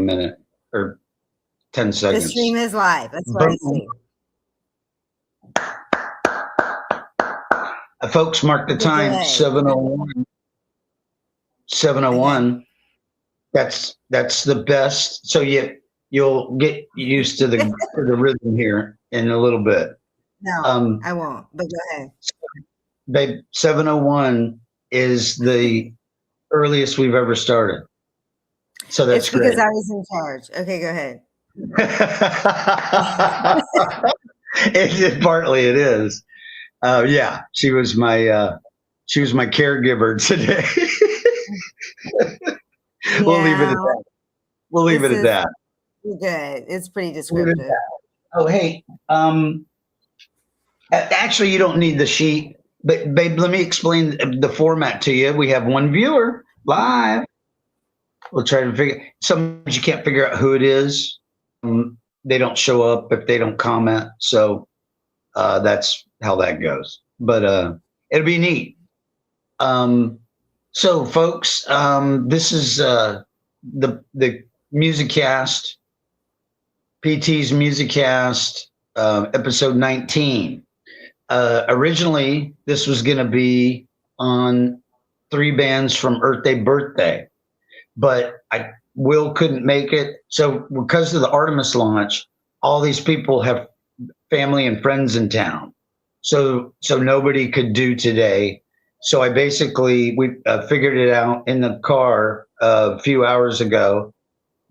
minute or 10 seconds. The stream is live. That's what I see. Folks, mark the time, 7:01. 7:01. Okay. That's the best. So you'll get used to the rhythm here in a little bit. No, I won't. But go ahead. Babe, 7:01 is the earliest we've ever started. So that's it's because great. I was in charge. Okay, go ahead. Partly it is. Yeah, she was my caregiver today. We'll leave it at that. We'll leave it at that. Good. It's pretty descriptive. Oh, hey. Actually, you don't need the sheet, but babe, let me explain the format to you. We have one viewer live. We'll try to figure. Sometimes you can't figure out who it is. They don't show up if they don't comment. So that's how that goes. But it'll be neat. So, folks, this is the Musicast, PT's Musicast, episode 19. Originally, this was going to be on 3 bands from Earth Day Birthday, but Will couldn't make it. So because of the Artemis launch, all these people have family and friends in town. So nobody could do today. So we figured it out in the car a few hours ago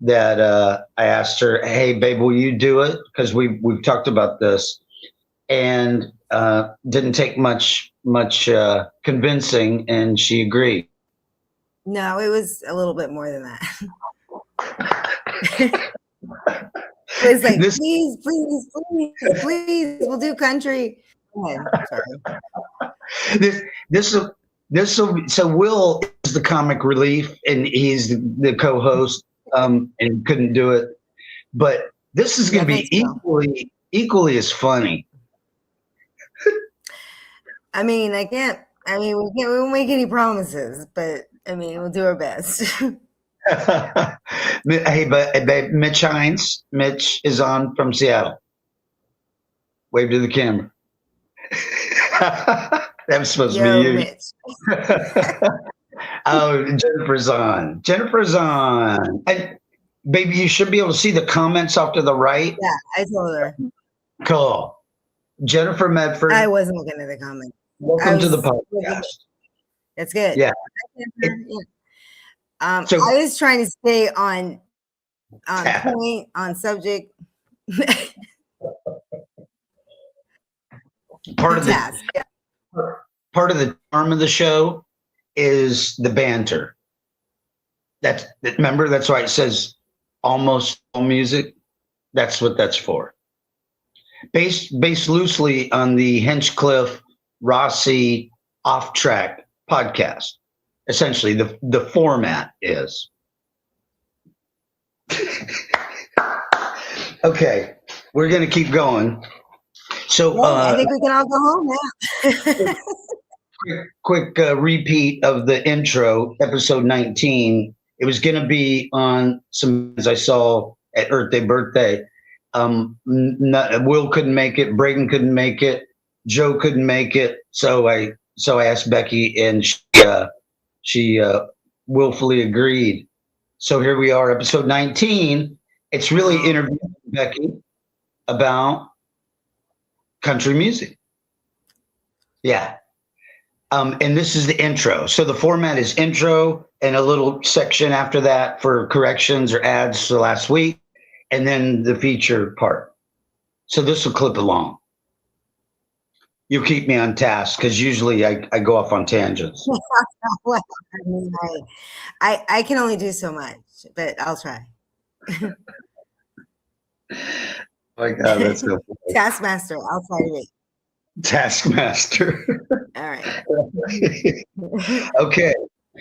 that I asked her, hey, babe, will you do it? Because we've talked about this. And didn't take much convincing, and she agreed. No, it was a little bit more than that. It was like, please, we'll do country. Sorry. So Will is the comic relief, and he's the co-host, and couldn't do it. But this is going to be equally as funny. We won't make any promises, but we'll do our best. Hey, but Mitch Hines, Mitch is on from Seattle. Wave to the camera. That was supposed to be you. Mitch. Oh, Jennifer's on. Baby, you should be able to see the comments off to the right. Yeah, I told her. Cool. Jennifer Medford. I wasn't looking at the comments. Welcome to the podcast. That's good. Yeah. I was trying to stay on point, on subject. Part of the charm of the show is the banter. Remember, that's why it says almost all music. That's what that's for. Based loosely on the Hinchcliffe Rossi Off Track podcast. Essentially, the format is. Okay, we're going to keep going. So I think we can all go home now. quick repeat of the intro, episode 19. It was going to be on some, as I saw at Earth Day Birthday. Will couldn't make it. Braden couldn't make it. Joe couldn't make it. So I asked Becky, and she willfully agreed. So here we are, episode 19. It's really interviewing Becky about country music. Yeah. And this is the intro. So the format is intro and a little section after that for corrections or ads to last week, and then the feature part. So this will clip along. You keep me on task because usually I go off on tangents. I can only do so much, but I'll try. My God, that's so funny. Taskmaster, I'll try to be. Taskmaster. All right. Okay.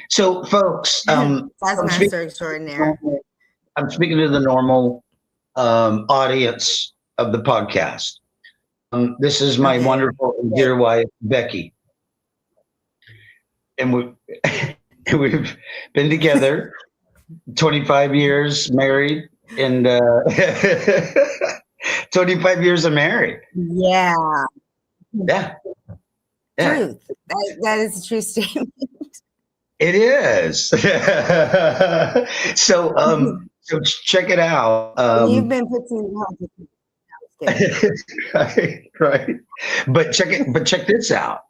So, folks, Taskmaster extraordinaire. I'm speaking to the normal audience of the podcast. This is my wonderful and dear wife, Becky. And we've been together 25 years married, and 25 years of married. Yeah, Yeah, yeah, truth. That is a true statement. it is. So check it out. You've been put through the kidding. Right, right. But check this out.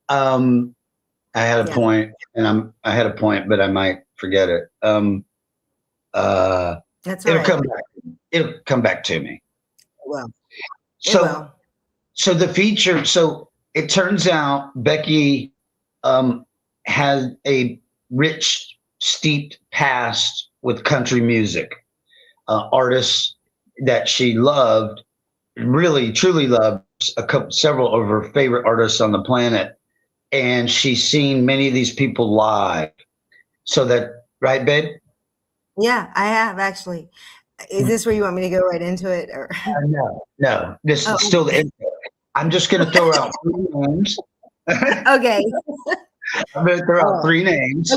Um, I had a Yeah, point, and I had a point, but I might forget it. Uh, that's all it'll right. come back. It'll come back to me. Well, it So, will. so the feature. So it turns out Becky um, had a rich, steeped past with country music. Artists that she loved, really, truly loved. Several of her favorite artists on the planet, and she's seen many of these people live. So that, right, babe? Yeah, I have actually. Is this where you want me to go right into it, or? No, no. This is Oh, still the intro. I'm just going to throw out three names. I'm okay. going to throw out Oh, three names.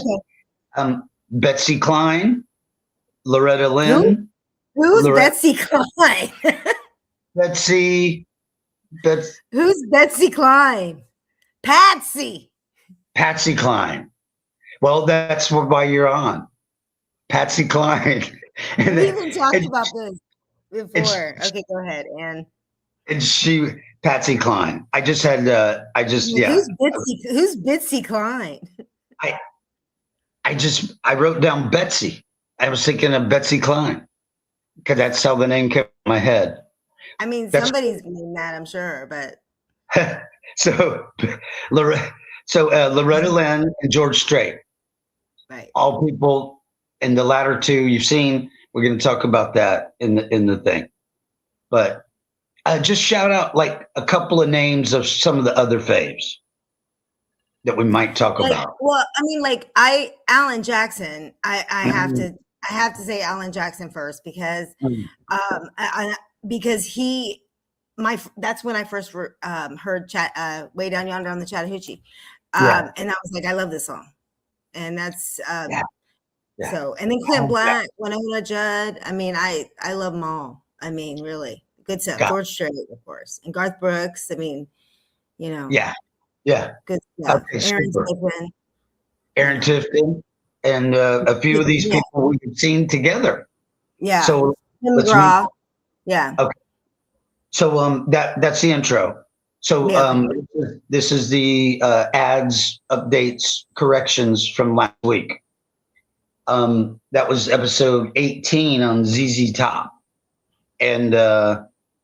okay. Betsy Cline, Loretta Who? Lynn, Who's Loretta, Betsy Cline? Betsy, Bets, Who's Betsy Cline? Patsy. Patsy Cline. Well, that's why you're on. Patsy Cline. And, We then, even talked and, about this before. Okay, go ahead. And and she, Patsy Cline. I just had, yeah. who's Betsy Cline? I, I wrote down Betsy. I was thinking of Betsy Cline because that's how the name came in my head. I mean, That's somebody's doing that, I'm sure, but so, Loretta, Loretta Lynn and George Strait, right. all people, and the latter two you've seen. We're going to talk about that in the thing, but just shout out like a couple of names of some of the other faves that we might talk Like, about. well, I mean, like Alan Jackson. I have to say Alan Jackson first because because that's when I first heard Way Down Yonder on the Chattahoochee, Yeah, and I was like, I love this song, and that's yeah, yeah. so. And then Clint Oh, yeah. Black, Winona Judd. I mean, I love them all. I mean, really good stuff. God. George Strait, of course, and Garth Brooks. I mean, Yeah, yeah. good stuff. Okay, Aaron super. Tippin, Aaron Tifton and a few of these yeah, people we've seen together. yeah. So Tim let's move. McGraw, yeah, Okay. So that's the intro. So yeah, okay. this is the ads, updates, corrections from last week. That was episode 18 on ZZ Top, and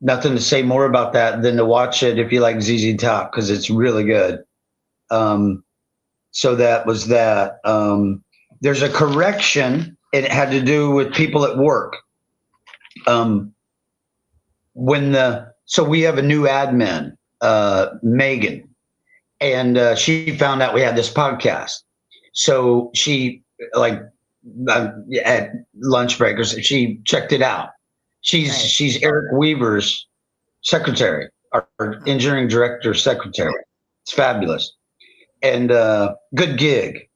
nothing to say more about that than to watch it if you like ZZ Top because it's really good. So that was that. There's a correction. It had to do with people at work. So we have a new admin, Megan, and she found out we had this podcast. So she like at lunch break or she checked it out. She's Eric Weaver's secretary, our engineering director secretary. It's fabulous and good gig.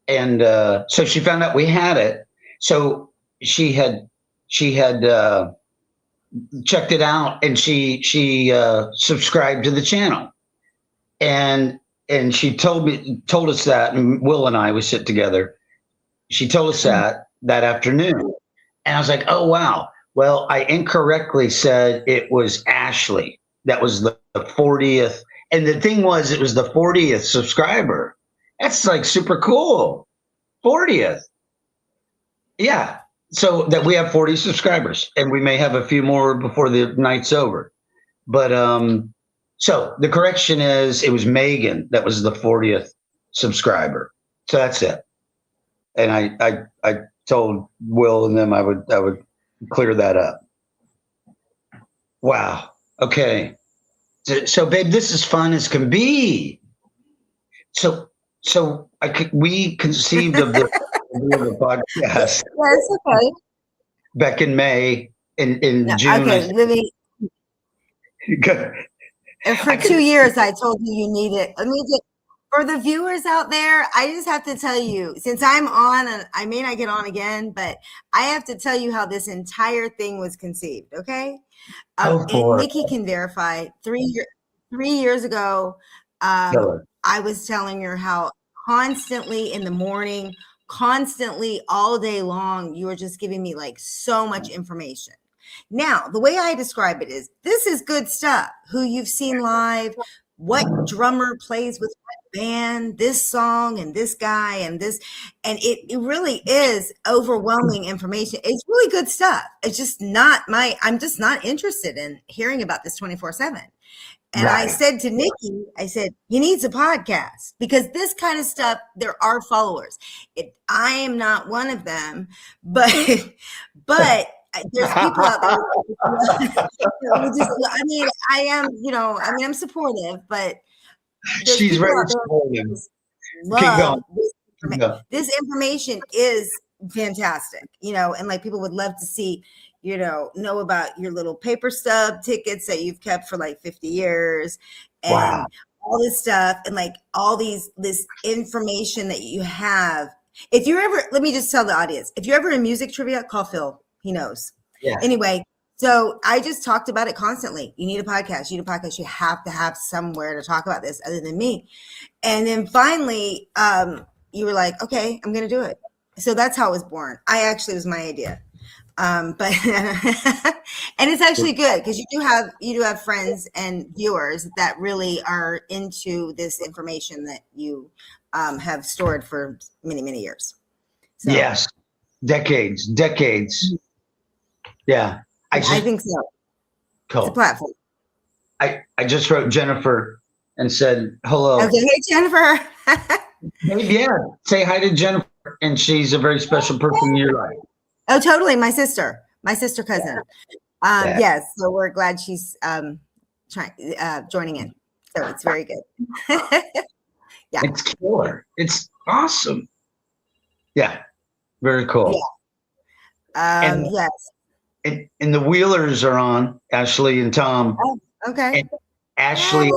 And so she found out we had it. So she had checked it out and she subscribed to the channel and she told us that, and Will and I, we sit together. She told us that afternoon, and I was like, oh wow. Well, I incorrectly said it was Ashley. That was the 40th, and the thing was, it was the 40th subscriber. That's like super cool. 40th. Yeah. So that we have 40 subscribers, and we may have a few more before the night's over. But so the correction is it was Megan that was the 40th subscriber. So that's it. And I told Will and them I would clear that up. Wow. Okay. So babe, this is fun as can be. So we conceived of the podcast That's okay. back in May. In No, June. okay, let me. For 2 years, I told you need it. Let me For the viewers out there, I just have to tell you, since I'm on, and I may not get on again, but I have to tell you how this entire thing was conceived. Okay. Go And for it. Nikki can verify 3 years ago, Killer. I was telling her how constantly in the morning, constantly all day long, you were just giving me like so much information. Now, the way I describe it is this is good stuff. Who you've seen live, what drummer plays with what band, this song and this guy and this, and it really is overwhelming information. It's really good stuff. It's just not I'm just not interested in hearing about this 24/7. And I Right. said to Nikki, I said, he needs a podcast because this kind of stuff, there are followers. I am not one of them, but there's people out there. I mean, I am, I'm supportive, but there's She's people very out there supportive. who just Keep love going. this information is fantastic, and like people would love to see, know about your little paper stub tickets that you've kept for like 50 years and Wow. all this stuff and like all this information that you have. If you're ever, let me just tell the audience, if you're ever in music trivia, call Phil. He knows. Yeah. Anyway, so I just talked about it constantly. You need a podcast. You need a podcast. You have to have somewhere to talk about this other than me. And then finally, you were like, okay, I'm going to do it. So that's how it was born. It was my idea. But and it's actually good because you do have friends and viewers that really are into this information that you have stored for many, many years. So, yes. Decades. Yeah. I think so. Cool. It's a platform. I just wrote Jennifer and said hello. Okay, hey Jennifer. Yeah, say hi to Jennifer, and she's a very special person in your life. Oh, totally. My sister cousin. Yeah. Yes. So we're glad she's joining in. So it's very good. Yeah. It's killer. It's awesome. Yeah. Very cool. Yeah. And, yes. And the Wheelers are on, Ashley and Tom. Oh, okay. And Ashley.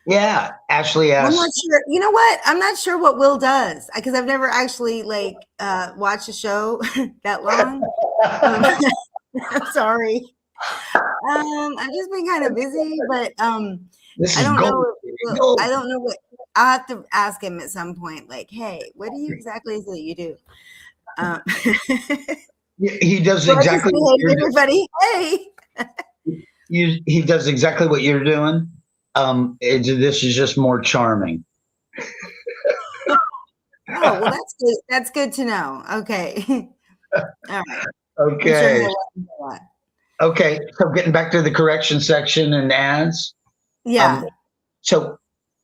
Yeah. Ashley I'm asked. not sure. You know what? I'm not sure what Will does because I've never actually watched a show that long. I'm sorry. I've just been kind of busy, but I don't know. I don't know what. I'll have to ask him at some point. Like, hey, what do you exactly is that you do? He does exactly what you're doing. Everybody, hey. He does exactly what you're doing. This is just more charming. Oh, well, that's good. That's good to know. Okay. All right. Okay. Okay. So getting back to the correction section and ads. Yeah. So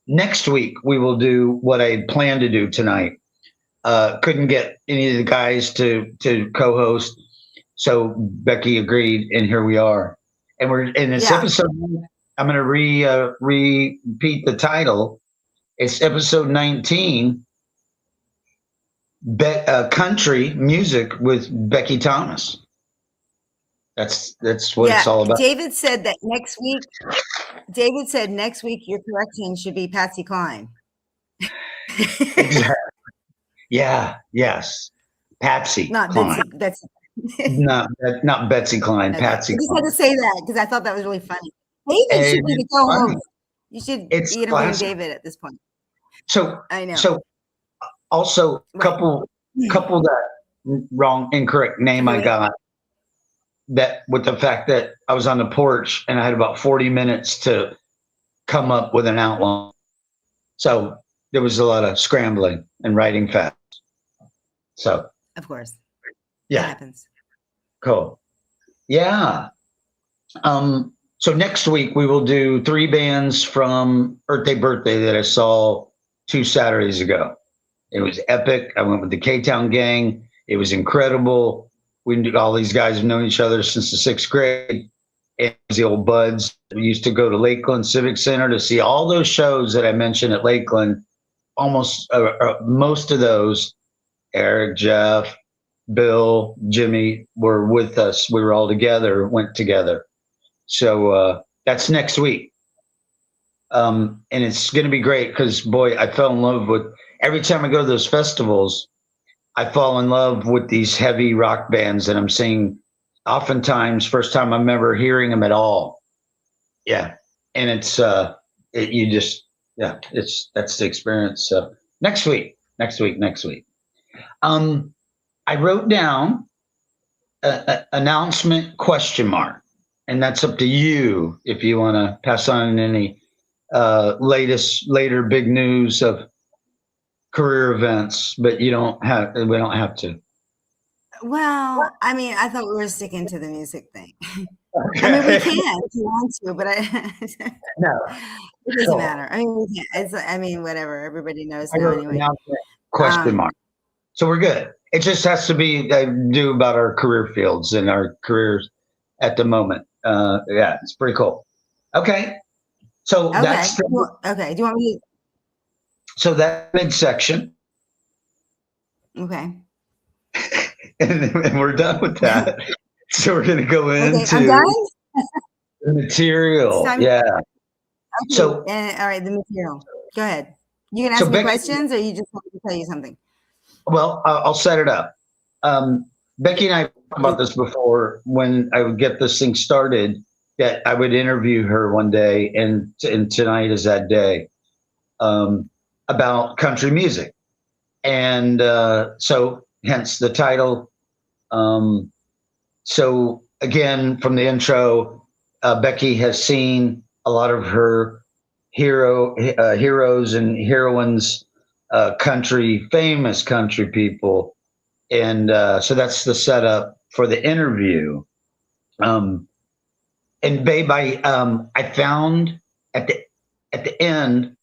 next week we will do what I had planned to do tonight. Couldn't get any of the guys to co-host, so Becky agreed, and here we are. And we're in this episode. I'm going to repeat the title. It's episode 19. Country music with Becky Thomas. That's what it's all about. David said next week your correction should be Patsy Cline. Exactly. Yeah. Yes. Patsy. Not Cline. Betsy. not Betsy Cline. Okay. Patsy. I just Cline. had to say that because I thought that was really funny. David should be the co-host. You should be interviewing David at this point. So I know. So also couple that incorrect name I got. That with the fact that I was on the porch and I had about 40 minutes to come up with an outline. So there was a lot of scrambling and writing fast. So of course. Yeah. That happens. Cool. Yeah. So next week we will do 3 bands from Earth Day Birthday that I saw 2 Saturdays ago. It was epic. I went with the K-Town Gang. It was incredible. All these guys have known each other since the 6th grade. It was the old buds. We used to go to Lakeland Civic Center to see all those shows that I mentioned at Lakeland. Almost most of those, Eric, Jeff, Bill, Jimmy were with us. We were all together, went together. So that's next week. And it's going to be great because, boy, I fell in love with every time I go to those festivals. I fall in love with these heavy rock bands that I'm seeing. Oftentimes, first time I'm ever hearing them at all. Yeah, and you just yeah, it's that's the experience. So next week. I wrote down announcement question mark, and that's up to you if you want to pass on any later big news of career events, but you don't have we don't have to. Well, I mean, I thought we were sticking to the music thing. I mean, we Okay. can if you want to, but No, it doesn't so matter. I mean, we can't. I mean, whatever. Everybody knows I now wrote anyway. announcement question Um, mark. So we're good. It just has to be do about our career fields and our careers at the moment. Yeah, it's pretty cool. Okay, so okay. that's the, Okay. Do you want me so that midsection, okay. and we're done with that. So we're going to go Okay, I'm into done? the It's material. time. Yeah. Okay. So All right, the material. Go ahead. You can so ask me Becky, questions or you just want me to tell you something? well, I'll set it up. Becky and I talked about this before when I would get this thing started. That I would interview her one day, and tonight is that day, about country music, and so hence the title. Um, so again, from the intro, Becky has seen a lot of her heroes and heroines, famous country people, and so that's the setup for the interview. Um, and babe, I found at the at the end,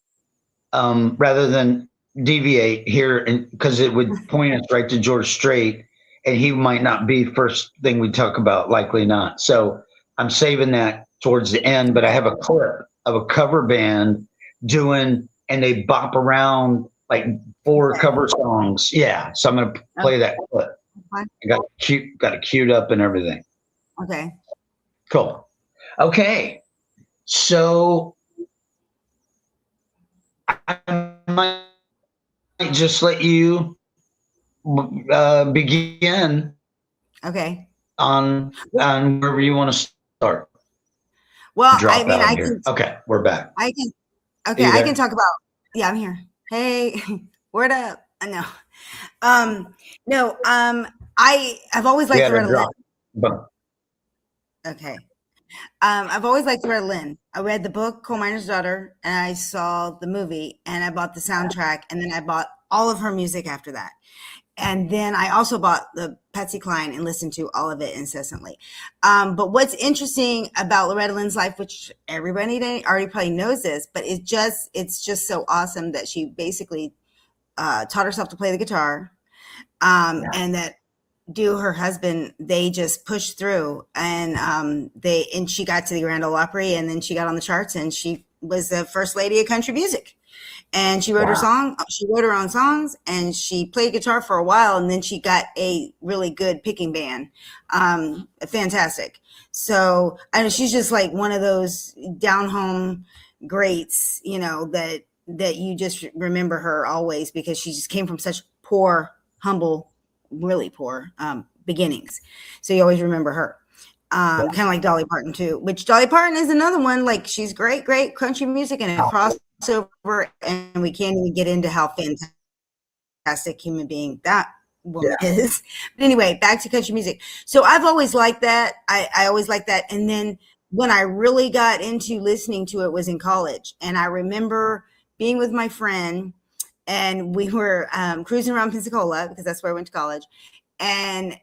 rather than deviate here, and because it would point us right to George Strait, and he might not be first thing we talk about, likely not. So I'm saving that towards the end. But I Okay. have a clip of a cover band doing, and they bop around like four Okay. cover songs. Yeah, so I'm gonna play that clip. Okay. I got it queued up and everything. Okay. Cool. Okay, so I might just let you begin Okay. on wherever you want to start. Well, I Drop mean, out here. Okay, we're back. I can, Are okay, you I can there? talk about, yeah, I'm here. Hey, word up. I know. Um, no, I've always We liked had a Loretta Lynn. drop. Boom. Okay. I've always liked Loretta Lynn. I read the book Coal Miner's Daughter and I saw the movie and I bought the soundtrack and then I bought all of her music after that. And then I also bought the Patsy Cline and listened to all of it incessantly. But what's interesting about Loretta Lynn's life, which everybody already probably knows this, but it's just so awesome that she basically taught herself to play the guitar, Yeah. and that her husband, they just pushed through, and she got to the Grand Ole Opry, and then she got on the charts, and she was the first lady of country music. And she wrote Wow. she wrote her own songs, and she played guitar for a while, and then she got a really good picking band. Fantastic. So I know she's just like one of those down home greats, that you just remember her always because she just came from such poor, humble, really poor beginnings. So you always remember her. Kind of like Dolly Parton too, which Dolly Parton is another one. Like she's great country music and a crossover, and we can't even get into how fantastic human being that woman Yeah. is. But anyway, back to country music. So I've always liked that. I always liked that. And then when I really got into listening to it was in college, and I remember being with my friend, and we were cruising around Pensacola because that's where I went to college, and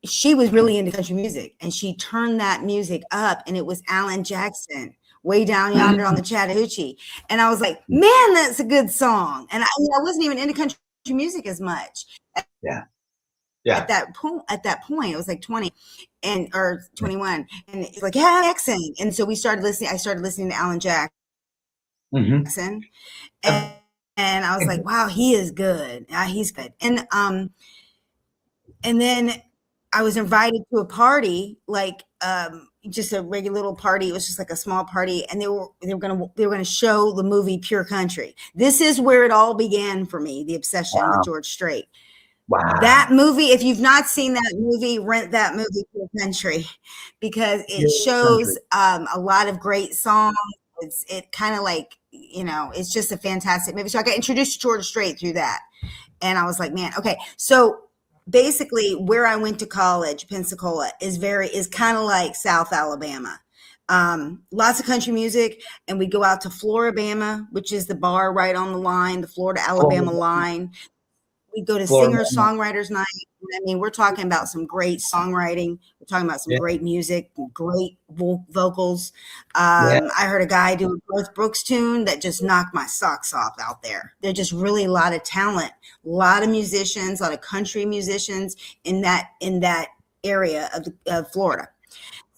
she was really into country music and she turned that music up, and it was Alan Jackson, Way Down Yonder on the Chattahoochee. And I was like, man, that's a good song. And I wasn't even into country music as much Yeah. Yeah. at that point. It was like 20 or 21. And it's like, yeah, Jackson. And so I started listening to Alan Jackson. Mm-hmm. And, and I was like, wow, he is good. He's good. And then I was invited to a party, like, just a regular little party. It was just like a small party, and they were gonna show the movie Pure Country. This is where it all began for me, the obsession with Wow. George Strait. Wow. That movie, if you've not seen that movie, rent that movie, Pure Country, because it shows a lot of great songs. It kind of like, it's just a fantastic movie. So I got introduced to George Strait through that. And I was like, man, okay. So basically where I went to college, Pensacola, is kind of like South Alabama. Lots of country music, and we go out to Floribama, which is the bar right on the line, the Florida Alabama line. We go to singer-songwriters night. I mean, we're talking about some great songwriting. We're talking about some great music, great vocals. I heard a guy do a Garth Brooks tune that just knocked my socks off out there. There's just really a lot of talent, a lot of musicians, a lot of country musicians in that area of Florida.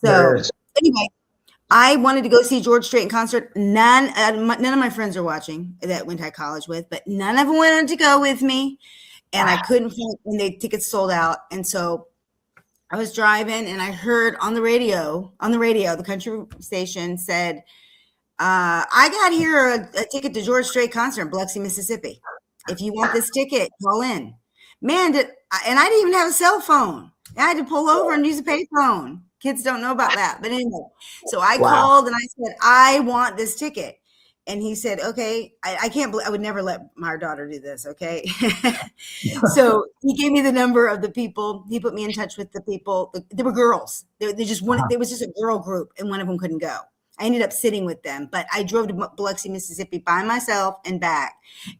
So anyway, I wanted to go see George Strait in concert. None of my friends are watching that went to college with, but none of them wanted to go with me. And I couldn't find, and the tickets sold out. And so I was driving, and I heard on the radio, the country station said, I got here a ticket to George Strait concert in Biloxi, Mississippi. If you want this ticket, call in. Man, and I didn't even have a cell phone. I had to pull over and use a payphone. Kids don't know about that. But anyway, so I called and I said, I want this ticket. And he said, okay, I can't believe, I would never let my daughter do this. Okay. So he gave me the number of the people. He put me in touch with the people. They were girls. They just wanted, there was just a girl group, and one of them couldn't go. I ended up sitting with them, but I drove to Biloxi, Mississippi by myself and back.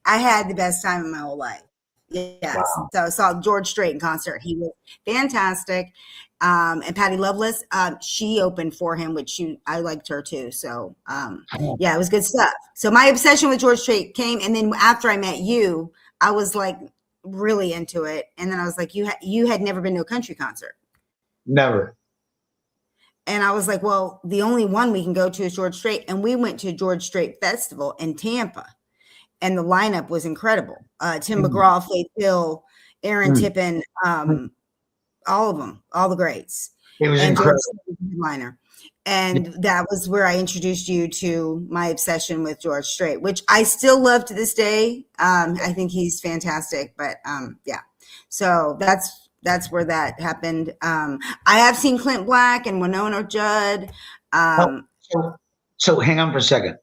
I had the best time of my whole life. Yes. Wow. So I saw George Strait in concert. He was fantastic. And Patty Loveless, she opened for him, which I liked her too. So, yeah, it was good stuff. So my obsession with George Strait came. And then after I met you, I was like really into it. And then I was like, you had never been to a country concert. Never. And I was like, well, the only one we can go to is George Strait. And we went to George Strait Festival in Tampa. And the lineup was incredible. Tim McGraw, Faith Hill, Aaron Tippin, all of them, all the greats. It was incredible. Headliner. And that was where I introduced you to my obsession with George Strait, which I still love to this day. I think he's fantastic. But yeah, so that's where that happened. I have seen Clint Black and Winona Judd. So hang on for a second.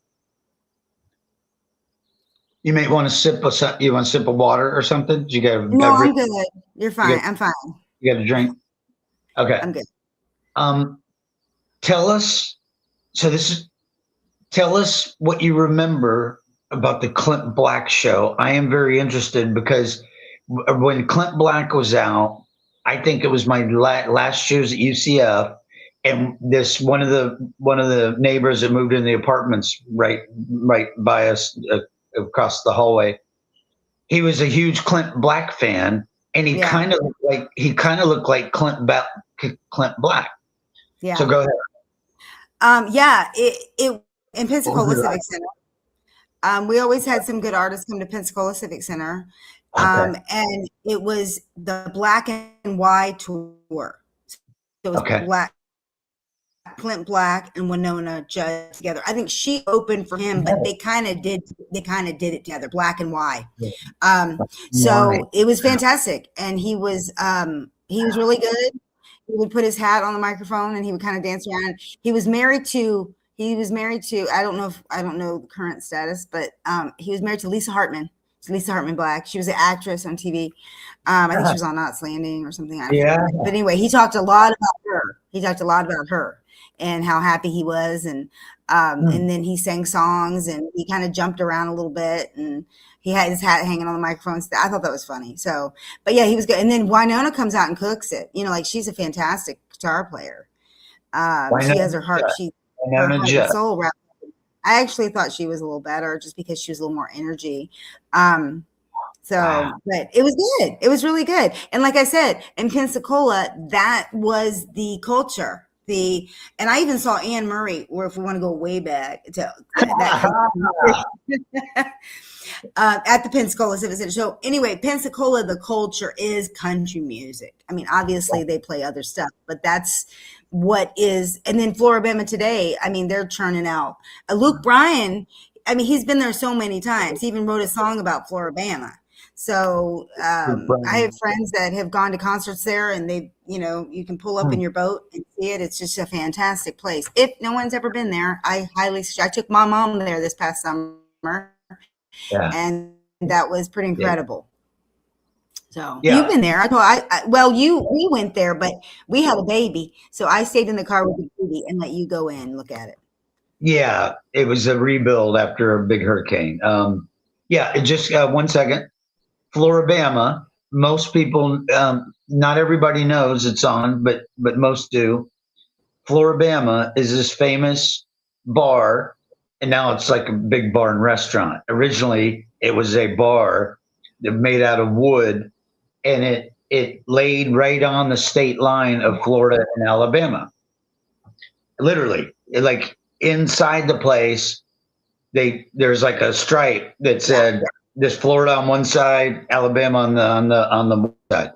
You may want to sip of water or something. No, I'm good. You're fine. I'm fine. You got a drink? Okay. I'm good. Tell us what you remember about the Clint Black show. I am very interested because when Clint Black was out, I think it was my last year's at UCF, and this one of the neighbors that moved in the apartments right by us across the hallway. He was a huge Clint Black fan, and he kind of looked like Clint Black. Yeah. So go ahead. Yeah, it in Pensacola Civic Center. We always had some good artists come to Pensacola Civic Center. And it was the Black and White tour. So it was Clint Black and Winona Judd together. I think she opened for him, but they kind of did it together, Black and White. So it was fantastic. And he was really good. He would put his hat on the microphone and he would kind of dance around. He was married to, I don't know the current status, but he was married to Lisa Hartman. Lisa Hartman Black. She was an actress on TV. I think she was on Knots Landing or something. But anyway, he talked a lot about her and how happy he was. And then he sang songs and he kind of jumped around a little bit and he had his hat hanging on the microphone. I thought that was funny. So, but yeah, he was good. And then Winona comes out and cooks it. She's a fantastic guitar player. She has her heart. Her heart and soul wrapped. I actually thought she was a little better just because she was a little more energy. But it was good. It was really good. And like I said, in Pensacola, that was the culture. And I even saw Anne Murray, or if we want to go way back to that at the Pensacola Civic Center. So anyway, Pensacola, the culture is country music. I mean, obviously they play other stuff, but that's what is, and then Floribama today, I mean, they're churning out. Luke Bryan, I mean, he's been there so many times. He even wrote a song about Floribama. So I have friends that have gone to concerts there, and they, you know, you can pull up in your boat and see it. It's just a fantastic place. If no one's ever been there, I took my mom there this past summer, and that was pretty incredible. So you've been there. We went there, but we had a baby, so I stayed in the car with the baby and let you go in and look at it. Yeah, it was a rebuild after a big hurricane. It just 1 second. Floribama. Most people, not everybody knows it's on, but most do. Floribama is this famous bar, and now it's like a big bar and restaurant. Originally, it was a bar made out of wood, and it laid right on the state line of Florida and Alabama. Literally, like inside the place, there's like a stripe that said there's Florida on one side, Alabama on the side.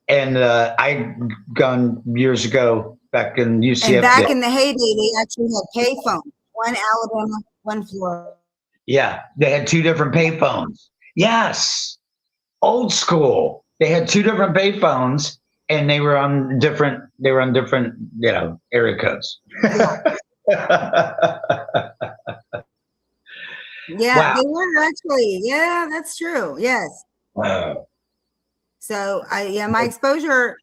And I'd gone years ago back in UCF. And back in the heyday, they actually had payphones. One Alabama, one Florida. Yeah, they had two different payphones. Yes, old school. They had two different payphones, and they were on different. You know, area codes. Yeah, wow. They were actually. Yeah, that's true. Yes. Wow. So my exposure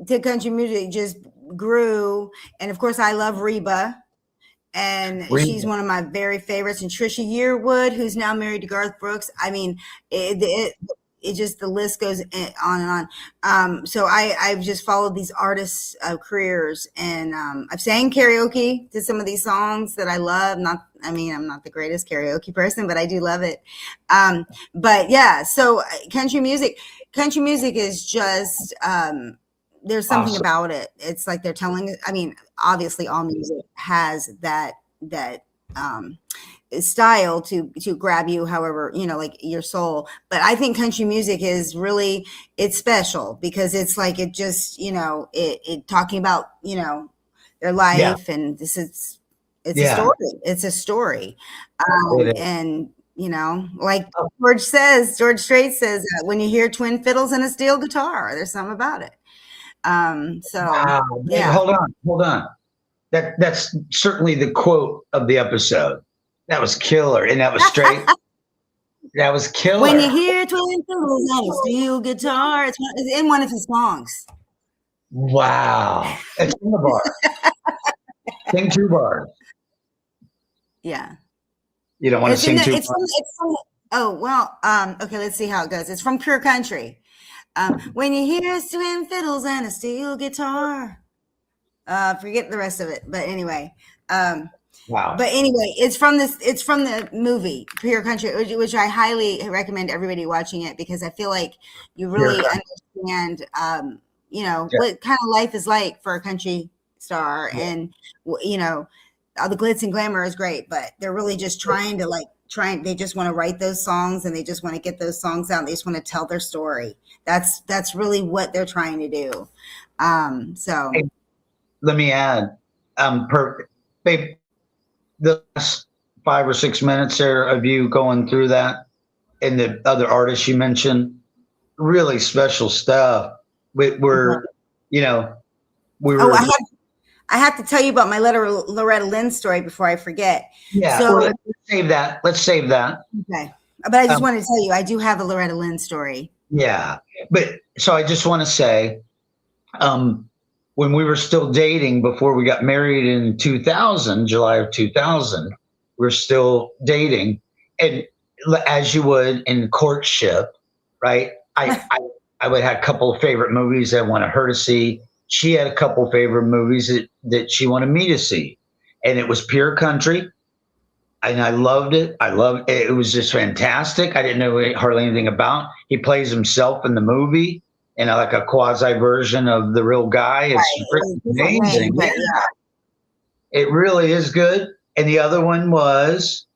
to country music just grew, and of course I love Reba, and she's one of my very favorites. And Trisha Yearwood, who's now married to Garth Brooks. I mean, it just, the list goes on and on. So I've just followed these artists' careers, and I've sang karaoke to some of these songs that I love. I'm not the greatest karaoke person, but I do love it. But yeah, so country music is just, there's something awesome about it. It's like they're telling, I mean, obviously all music has that style to grab you, however, you know, like your soul. But I think country music is really, it's special because it's like, it just, you know, it talking about, you know, their life, and it's a story. It's a story. And, you know, like George Strait says, when you hear twin fiddles and a steel guitar, there's something about it. Yeah. Hold on. That's certainly the quote of the episode. That was killer, and that was Strait. That was killer. When you hear twin fiddles and a steel guitar, it's in one of his songs. Wow, it's in the bar. Sing two bars. Yeah. You don't want to sing two bars. Okay, let's see how it goes. It's from Pure Country. When you hear twin fiddles and a steel guitar. Forget the rest of it, but anyway. Wow. But anyway, it's from the movie Pure Country, which I highly recommend everybody watching it, because I feel like you really understand, you know, what kind of life is like for a country star. And, you know, all the glitz and glamour is great, but they're really just trying to they just want to write those songs, and they just want to get those songs out. They just want to tell their story. That's really what they're trying to do. So hey, let me add, babe, the last 5 or 6 minutes there of you going through that, and the other artists you mentioned, really special stuff. We're you know, we were. I have to tell you about my Loretta Lynn story before I forget. Yeah, so let's save that. Okay, but I just wanted to tell you, I do have a Loretta Lynn story. Yeah, but so I just want to say, when we were still dating before we got married in 2000, July of 2000, we're still dating, and as you would in courtship, right? I would have a couple of favorite movies I wanted her to see. She had a couple of favorite movies that she wanted me to see, and it was Pure Country, and I loved it. It was just fantastic. I didn't know hardly anything about. He plays himself in the movie, in like a quasi version of the real guy. It's amazing. Yeah. It really is good. And the other one was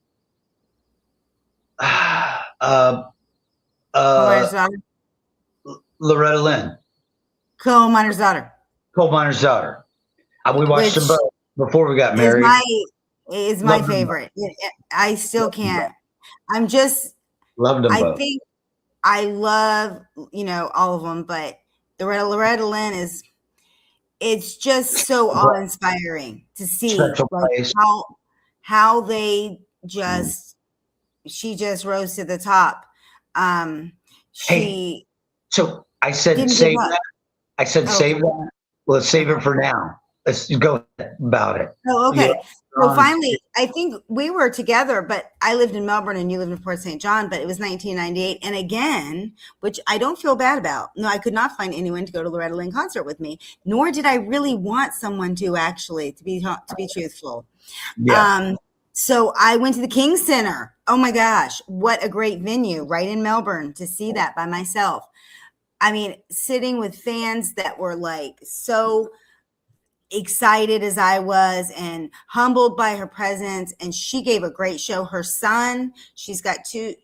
Loretta Lynn. Coal Miner's Daughter. Coal Miner's Daughter. We watched them which both before we got is married. my favorite. I still can't. I'm just. Loved them I both. think I love all of them, but the Loretta Lynn is. It's just so awe-inspiring to see Special like place. how they just she just rose to the top. She So I said didn't give save up. that. I said save that. Let's save it for now. Let's go about it. Oh, okay. So honest. finally, I think we were together, but I lived in Melbourne and you lived in Port St. John, but it was 1998. And again, which I don't feel bad about. No, I could not find anyone to go to Loretta Lynn concert with me, nor did I really want someone to actually, to be truthful. Yeah. So I went to the King Center. Oh my gosh, what a great venue right in Melbourne to see that by myself. I mean, sitting with fans that were like so excited as I was and humbled by her presence, and she gave a great show. Her son, she's got two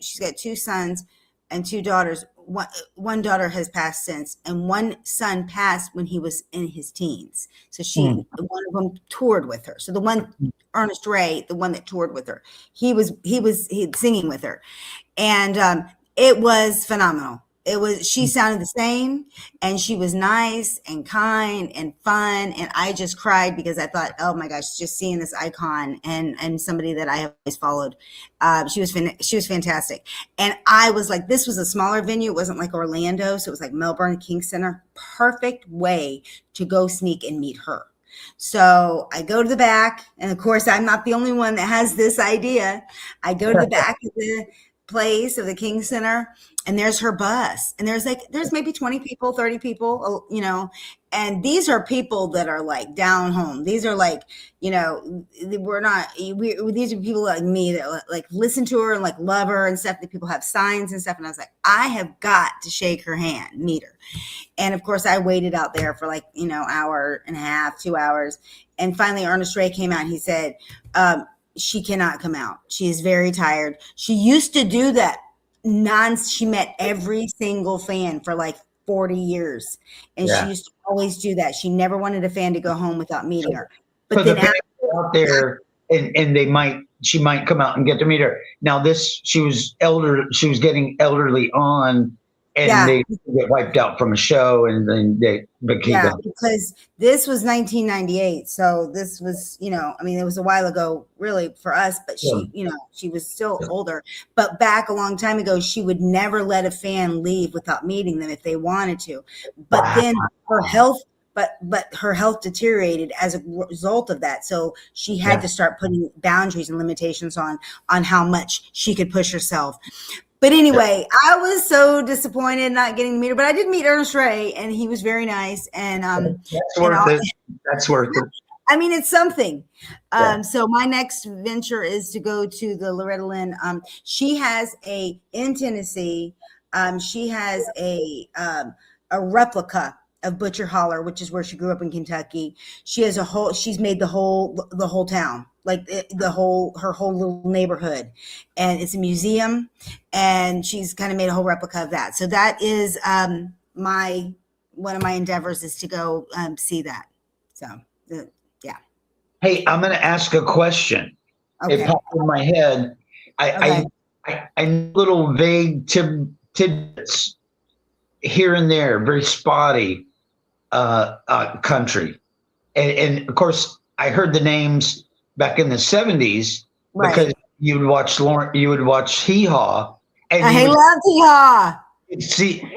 sons and two daughters. One daughter has passed since, and one son passed when he was in his teens. So one of them toured with her. So the one, Ernest Ray, the one that toured with her, he was singing with her, and it was phenomenal. She sounded the same, and she was nice and kind and fun. And I just cried because I thought, oh my gosh, just seeing this icon and somebody that I have always followed. She was fantastic. And I was like, this was a smaller venue. It wasn't like Orlando. So it was like Melbourne King Center. Perfect way to go sneak and meet her. So I go to the back, and of course, I'm not the only one that has this idea. I go to the back of the place of the King Center, and there's her bus, and there's maybe 20 people, 30 people, and these are people that are like down home. These are like, these are people like me that like listen to her and like love her and stuff. That people have signs and stuff. And I was like, I have got to shake her hand, meet her. And of course I waited out there for like, hour and a half, 2 hours. And finally Ernest Ray came out and he said, she cannot come out. She is very tired. She used to do that. She met every single fan for like 40 years. And she used to always do that. She never wanted a fan to go home without meeting her. But then out there and she might come out and get to meet her. Now she was getting elderly on, and they get wiped out from a show, and then because this was 1998, so this was it was a while ago really for us, but she was still older. But back a long time ago, she would never let a fan leave without meeting them if they wanted to. But then her health but her health deteriorated as a result of that, so she had to start putting boundaries and limitations on how much she could push herself. But anyway, I was so disappointed not getting to meet her, but I did meet Ernest Ray, and he was very nice. And that's worth it. That's worth it. I mean, it's something. So my next venture is to go to the Loretta Lynn. She has in Tennessee. She has a replica of Butcher Holler, which is where she grew up in Kentucky. She has she's made the whole town, like her whole little neighborhood, and it's a museum, and she's kind of made a whole replica of that. So that is one of my endeavors is to go see that. So yeah. Hey, I'm going to ask a question. Okay. It popped in my head. I little vague tidbits here and there, very spotty country, and of course I heard the names back in the 70s because you would watch Hee Haw, and I love Hee Haw. See,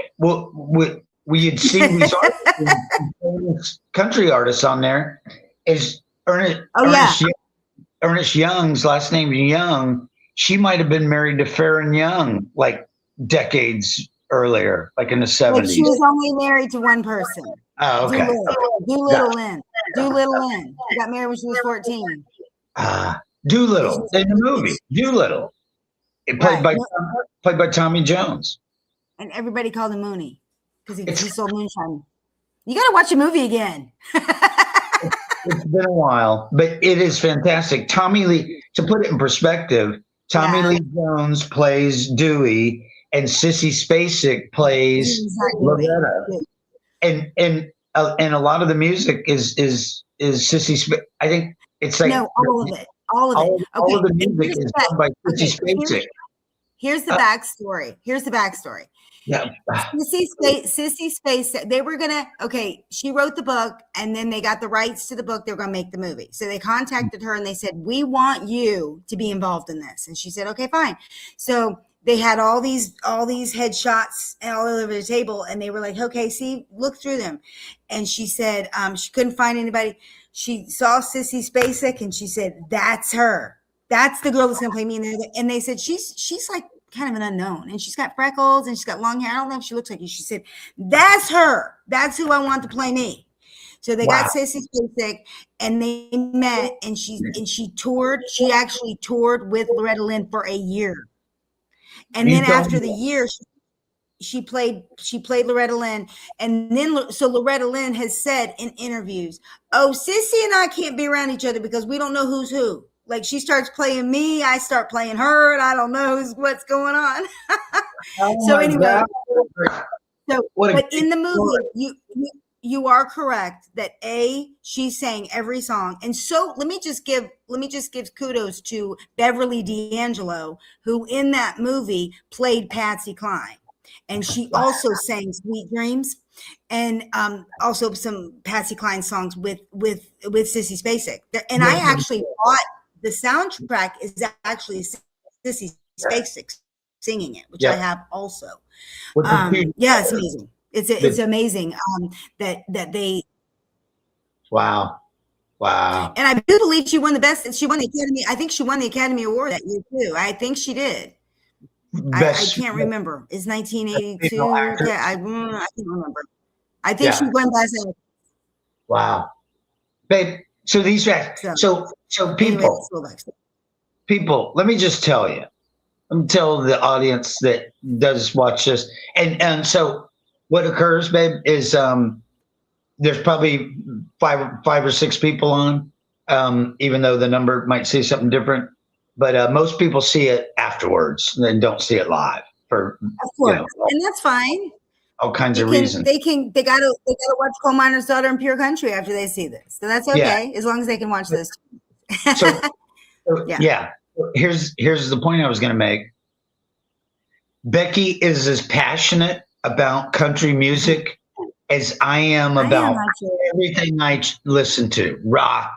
you'd see these famous country artists on there. Is Ernest Young's last name Young? She might have been married to Farron Young like decades earlier, like in the 70s. But she was only married to one person. Oh, okay. Doolittle Lynn. She got married when she was 14. Doolittle in the movie. Doolittle. Played by Tommy Jones. And everybody called him Mooney because he sold moonshine. You got to watch the movie again. It's been a while, but it is fantastic. Tommy Lee, to put it in perspective, Tommy Lee Jones plays Dewey, and Sissy Spacek plays Loretta, and a lot of the music is I think it's like No, all of it. All of it. all Okay. of the And music is done by Sissy Spacek. Here's the backstory. Here's the backstory. Yeah. Sissy Space, they were gonna, okay, she wrote the book and then they got the rights to the book. They were gonna make the movie. So they contacted her and they said, we want you to be involved in this. And she said, okay, fine. So they had all these headshots all over the table and they were like, okay, see, look through them. And she said, she couldn't find anybody. She saw Sissy Spacek and she said, that's her. That's the girl that's gonna play me. And they said, she's like kind of an unknown, and she's got freckles and she's got long hair. I don't know if she looks like you. She said, that's her. That's who I want to play me. So they got Sissy Spacek and they met, and she toured. She actually toured with Loretta Lynn for a year. And then after the year, she played Loretta Lynn. And then, so Loretta Lynn has said in interviews, oh, Sissy and I can't be around each other because we don't know who's who. Like, she starts playing me, I start playing her, and I don't know what's going on. So anyway, but in the movie, you are correct that she sang every song. And so let me just give kudos to Beverly D'Angelo, who in that movie played Patsy Cline. And she also sang Sweet Dreams, and also some Patsy Cline songs with Sissy Spacek. And I actually bought the soundtrack is actually Sissy Spacek singing it, which I have also. Yeah, it's amazing. It's amazing that they. Wow. And I do believe she won the Academy. I think she won the Academy Award that year too. I think she did. I can't remember. It's 1982. I can't remember. I think she won Best Actress. Wow, babe. So these guys. So people. Let me just tell you. Let me tell the audience that does watch this, and so what occurs, babe, is there's probably five or six people on, even though the number might say something different. But most people see it afterwards and don't see it live for, of course, and that's fine. All kinds of reasons. They gotta watch Coal Miner's Daughter in Pure Country after they see this, so that's okay, as long as they can watch this. Yeah. Here's the point I was going to make. Becky is as passionate about country music as I am about everything I listen to, rock,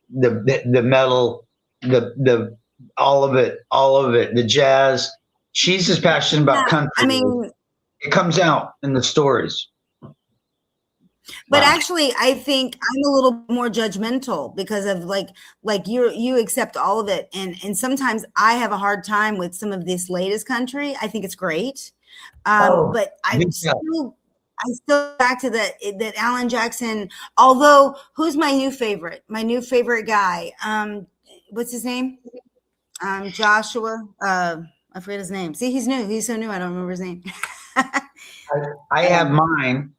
the metal, the all of it, the jazz. She's as passionate about country. I mean, it comes out in the stories. But actually, I think I'm a little more judgmental because of like you accept all of it, and sometimes I have a hard time with some of this latest country. I think it's great, but I still back to that Alan Jackson. Although, who's my new favorite? My new favorite guy. What's his name? Joshua. I forget his name. See, he's new. He's so new. I don't remember his name. I have mine.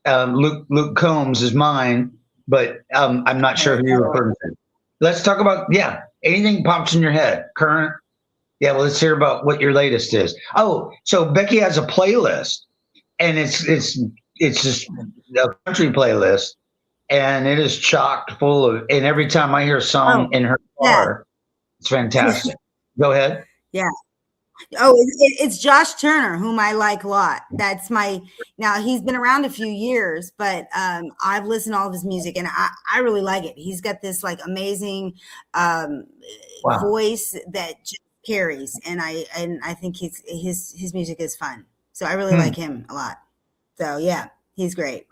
Luke Combs is mine, but I'm not sure who you're referring to. Let's talk about anything pops in your head. Current. Yeah, well, let's hear about what your latest is. Oh, so Becky has a playlist, and it's just a country playlist, and it is chock full of. And every time I hear a song in her car, it's fantastic. Go ahead. Yeah. Oh, it's Josh Turner, whom I like a lot. That's now he's been around a few years, but I've listened to all of his music and I really like it. He's got this like amazing voice that just carries, and I think his music is fun. So I really like him a lot. So yeah, he's great.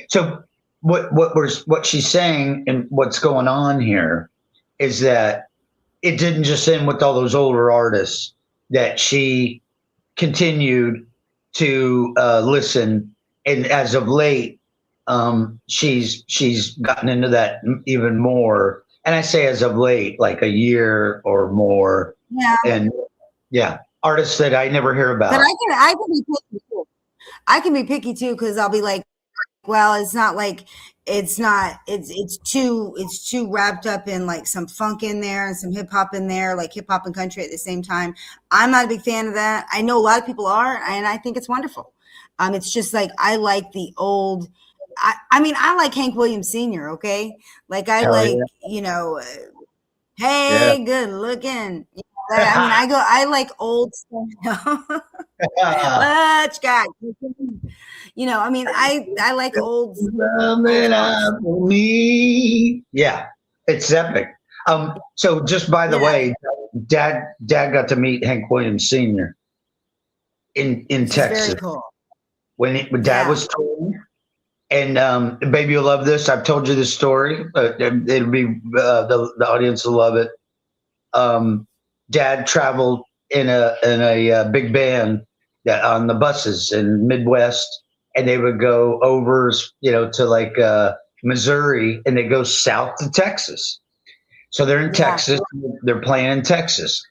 So what she's saying and what's going on here is that it didn't just end with all those older artists, that she continued to listen, and as of late, she's gotten into that even more. And I say as of late, like a year or more. Yeah. And artists that I never hear about. But I can be picky too. I can be picky too, because I'll be like, well, it's not like it's too wrapped up in like some funk in there and some hip hop in there, like hip hop and country at the same time. I'm not a big fan of that. I know a lot of people are, and I think it's wonderful. It's just like I like the old I mean, I like Hank Williams Sr., okay? Like, I Hell like, yeah. Yeah. hey, good looking. I mean, I like old stuff. Let's go. I mean, I like old Coming songs. up for me. Yeah, it's epic. So just by the Yeah, way, Dad got to meet Hank Williams Sr. in which is very Texas cool. when Dad Yeah, was touring. And baby, you'll love this. I've told you this story. It'll be the audience will love it. Um, Dad traveled in a big band that on the buses in Midwest, and they would go over, to like Missouri, and they go south to Texas. So they're in yeah. Texas. They're playing in Texas.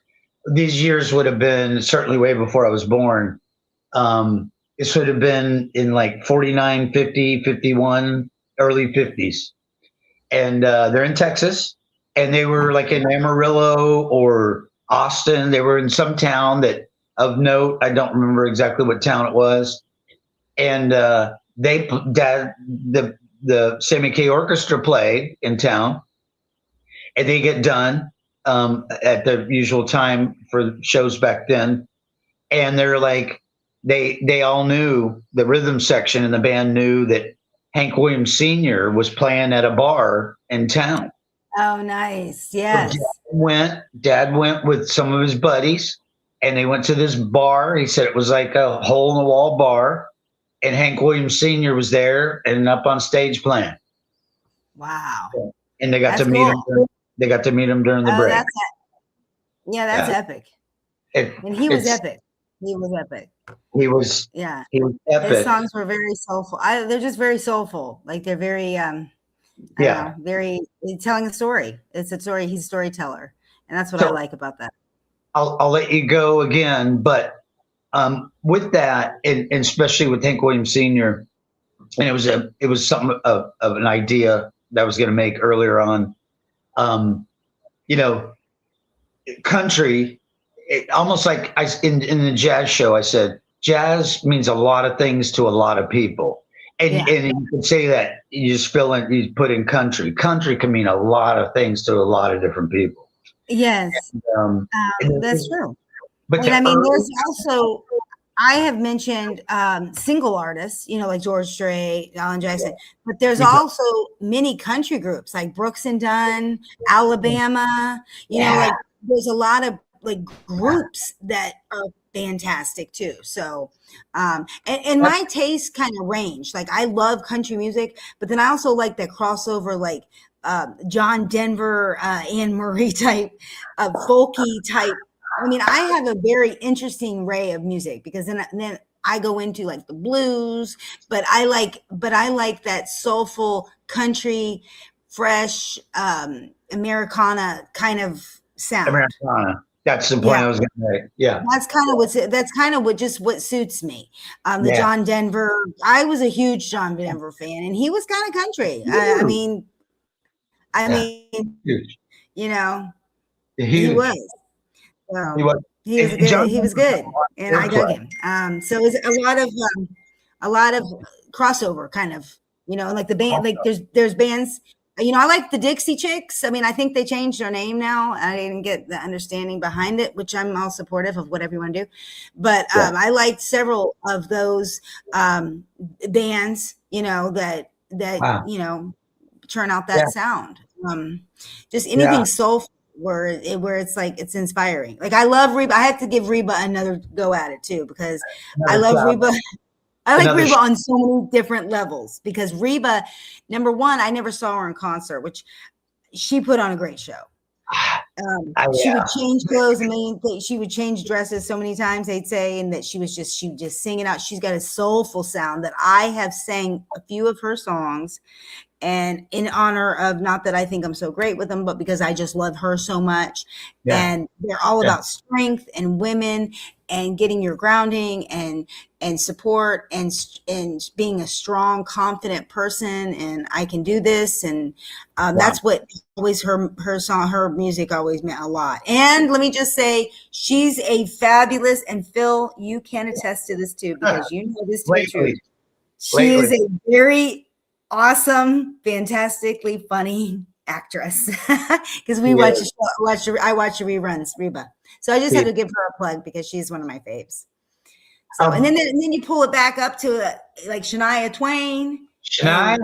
These years would have been certainly way before I was born. This would have been in like 49, 50, 51, early 50s. And they're in Texas, and they were like in Amarillo or Austin. They were in some town that of note. I don't remember exactly what town it was. And the Sammy K Orchestra played in town, and they get done at the usual time for shows back then. And they're like, they all knew, the rhythm section in the band knew that Hank Williams Sr. was playing at a bar in town. Oh, nice. So Yes. Dad went with some of his buddies, and they went to this bar. He said it was like a hole in the wall bar, and Hank Williams Sr. was there and up on stage playing. Wow. And they got That's to meet cool. him. They got to meet him during the Oh, break. that's Yeah. epic. It, And he was it's epic. He was epic. Yeah. he was His epic. songs were very soulful. They're just very soulful. Like, they're very I don't Yeah. know, very telling a story. It's a story. He's a storyteller, and that's what I So like about that. I'll let you go again, but with that, and especially with Hank Williams Sr., and it was something of an idea that I was going to make earlier on. You know, country, almost like in the jazz show, I said jazz means a lot of things to a lot of people. And, Yeah. and you could say that you just you put in country. Country can mean a lot of things to a lot of different people. Yes, And that's true. But And the I mean, early, there's also, I have mentioned single artists, like George Strait, Alan Jackson, but there's also many country groups like Brooks and Dunn, Alabama, like there's a lot of like groups that are fantastic too. So, and my taste kind of range. Like, I love country music, but then I also like that crossover, like John Denver, Anne Marie type, folky type. I mean, I have a very interesting array of music, because then I go into like the blues, but I like that soulful country, fresh Americana kind of sound. Americana. That's the point I was going to make. Yeah. That's kind of what suits me. The Yeah. John Denver, I was a huge John Denver fan, and he was kind of country. I mean, Huge. He was. So he was good, and I dug him. So it's a lot of crossover kind of, like the band, like there's bands, I like the Dixie Chicks. I mean, I think they changed their name now. I didn't get the understanding behind it, which I'm all supportive of whatever you want to do. But I liked several of those bands, that churn out that sound. Just anything soulful where it's like, it's inspiring. Like, I love Reba. I have to give Reba another go at it too, because I love Reba. I like Reba on so many different levels, because Reba, number one, I never saw her in concert, which she put on a great show. She would change clothes. I mean, she would change dresses so many times, they'd say, and that she would just sing it out. She's got a soulful sound that I have sang a few of her songs, and in honor of, not that I think I'm so great with them, but because I just love her so much. And they're all about strength and women and getting your grounding and support and being a strong, confident person. And I can do this. And that's what always her song, her music always meant a lot. And let me just say, she's a fabulous, and Phil, you can attest to this too, because you know this to be true. She is a very awesome, fantastically funny actress. Because we Yeah. I watch the reruns, Reba. So I just had to give her a plug because she's one of my faves. So and then you pull it back up to like Shania Twain. Shania.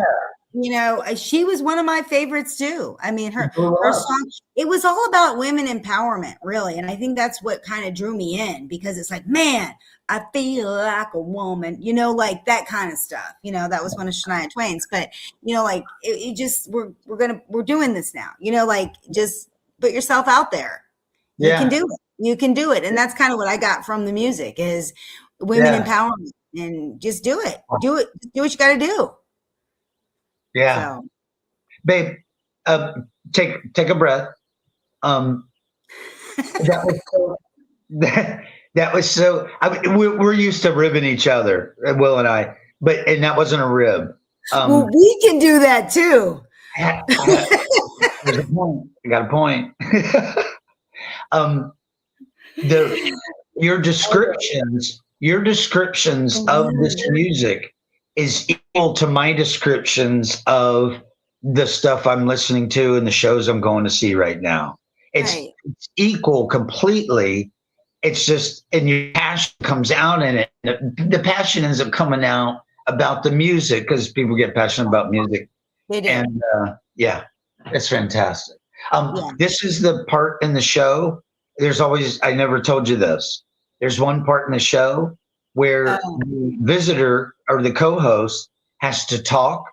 She was one of my favorites too. I mean, her Grew up. song, it was all about women empowerment, really. And I think that's what kind of drew me in, because it's like, man, I feel like a woman, like that kind of stuff. That was one of Shania Twain's. But, like it just, we're doing this now, like just put yourself out there. You can do it. You can do it. And that's kind of what I got from the music is women empowerment, and just do it. Do it. Do what you got to do. Yeah. So. Babe, take a breath. That was so, we're used to ribbing each other, Will and I, and that wasn't a rib. Well, we can do that too. There's a point. I got a point. Your descriptions of this music is equal to my descriptions of the stuff I'm listening to and the shows I'm going to see right now. It's equal completely. It's just, and your passion comes out in it. The passion ends up coming out about the music because people get passionate about music. They do. And it's fantastic. This is the part in the show. There's always, I never told you this. There's one part in the show where the visitor or the co-host has to talk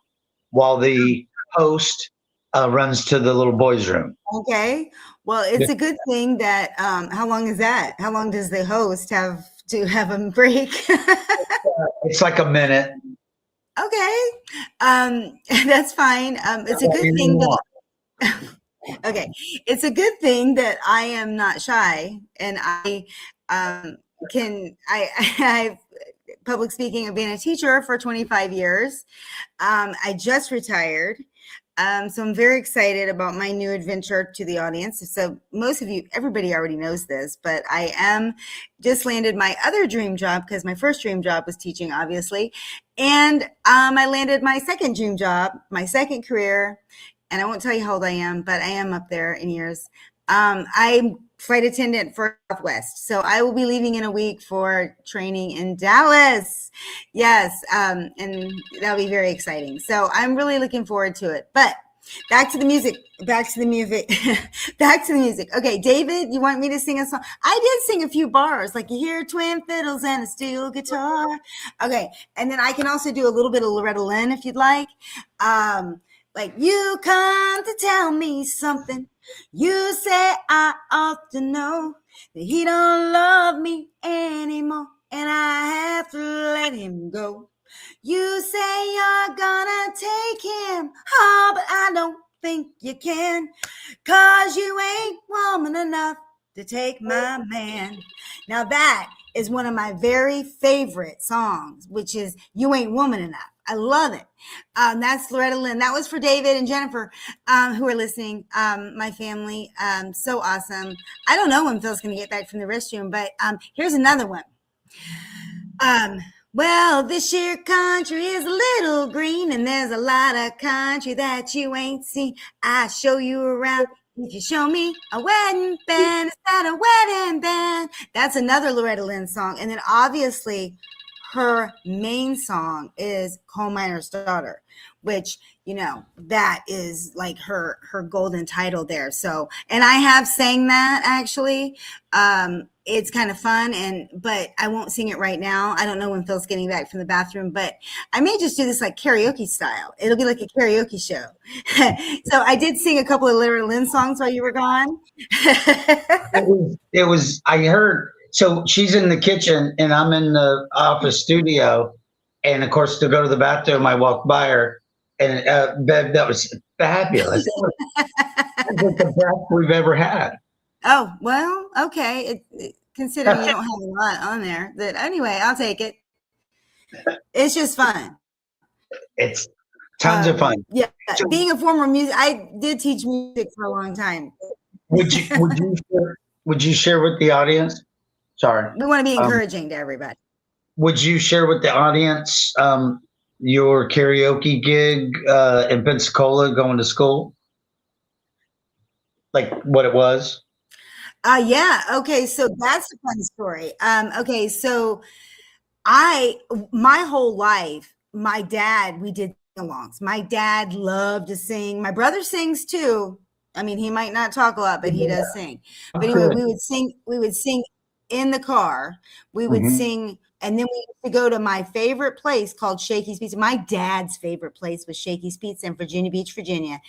while the host runs to the little boys' room. Okay. Well, it's a good thing that, how long is that? How long does the host have to have a break? It's like a minute. Okay. That's fine. It's a good thing that, okay. It's a good thing that I am not shy, and I I've public speaking. I've been a teacher for 25 years. I just retired. So I'm very excited about my new adventure to the audience. So most of you, everybody already knows this, but I am just landed my other dream job, because my first dream job was teaching, obviously. And I landed my second dream job, my second career. And I won't tell you how old I am, but I am up there in years. I'm flight attendant for Southwest. So I will be leaving in a week for training in Dallas. Yes. And that'll be very exciting. So I'm really looking forward to it. But back to the music. Okay, David, you want me to sing a song? I did sing a few bars, like you hear twin fiddles and a steel guitar. Okay. And then I can also do a little bit of Loretta Lynn if you'd like. Like, you come to tell me something. You say I ought to know that he don't love me anymore, and I have to let him go. You say you're gonna take him, oh, but I don't think you can, 'cause you ain't woman enough to take my man. Now that is one of my very favorite songs, which is You Ain't Woman Enough. I love it. That's Loretta Lynn. That was for David and Jennifer, who are listening, my family. So awesome. I don't know when Phil's going to get back from the restroom, but here's another one. Well, this here country is a little green, and there's a lot of country that you ain't seen. I show you around. If you show me a wedding band, is that a wedding band? That's another Loretta Lynn song. And then obviously her main song is Coal Miner's Daughter, which, that is like her golden title there. So, and I have sang that actually. It's kind of fun, but I won't sing it right now. I don't know when Phil's getting back from the bathroom, but I may just do this like karaoke style. It'll be like a karaoke show. So I did sing a couple of Loretta Lynn songs while you were gone. It was, I heard, so she's in the kitchen and I'm in the office studio. And of course, to go to the bathroom, I walked by her, and that was fabulous. That was the best we've ever had. Oh, well, okay. Considering you don't have a lot on there, but anyway, I'll take it. It's just fun. It's tons of fun. Yeah, so, being a former I did teach music for a long time. Would you share with the audience? Sorry, we want to be encouraging to everybody. Would you share with the audience your karaoke gig in Pensacola going to school? Like what it was? Yeah. Okay. So that's a fun story. Okay. So my whole life, my dad, we did sing-alongs. My dad loved to sing. My brother sings too. I mean, he might not talk a lot, but he Yeah, does sing. But anyway, good. we would sing in the car. We would Hmm. sing, and then we used to go to my favorite place called Shakey's Pizza. My dad's favorite place was Shakey's Pizza in Virginia Beach, Virginia.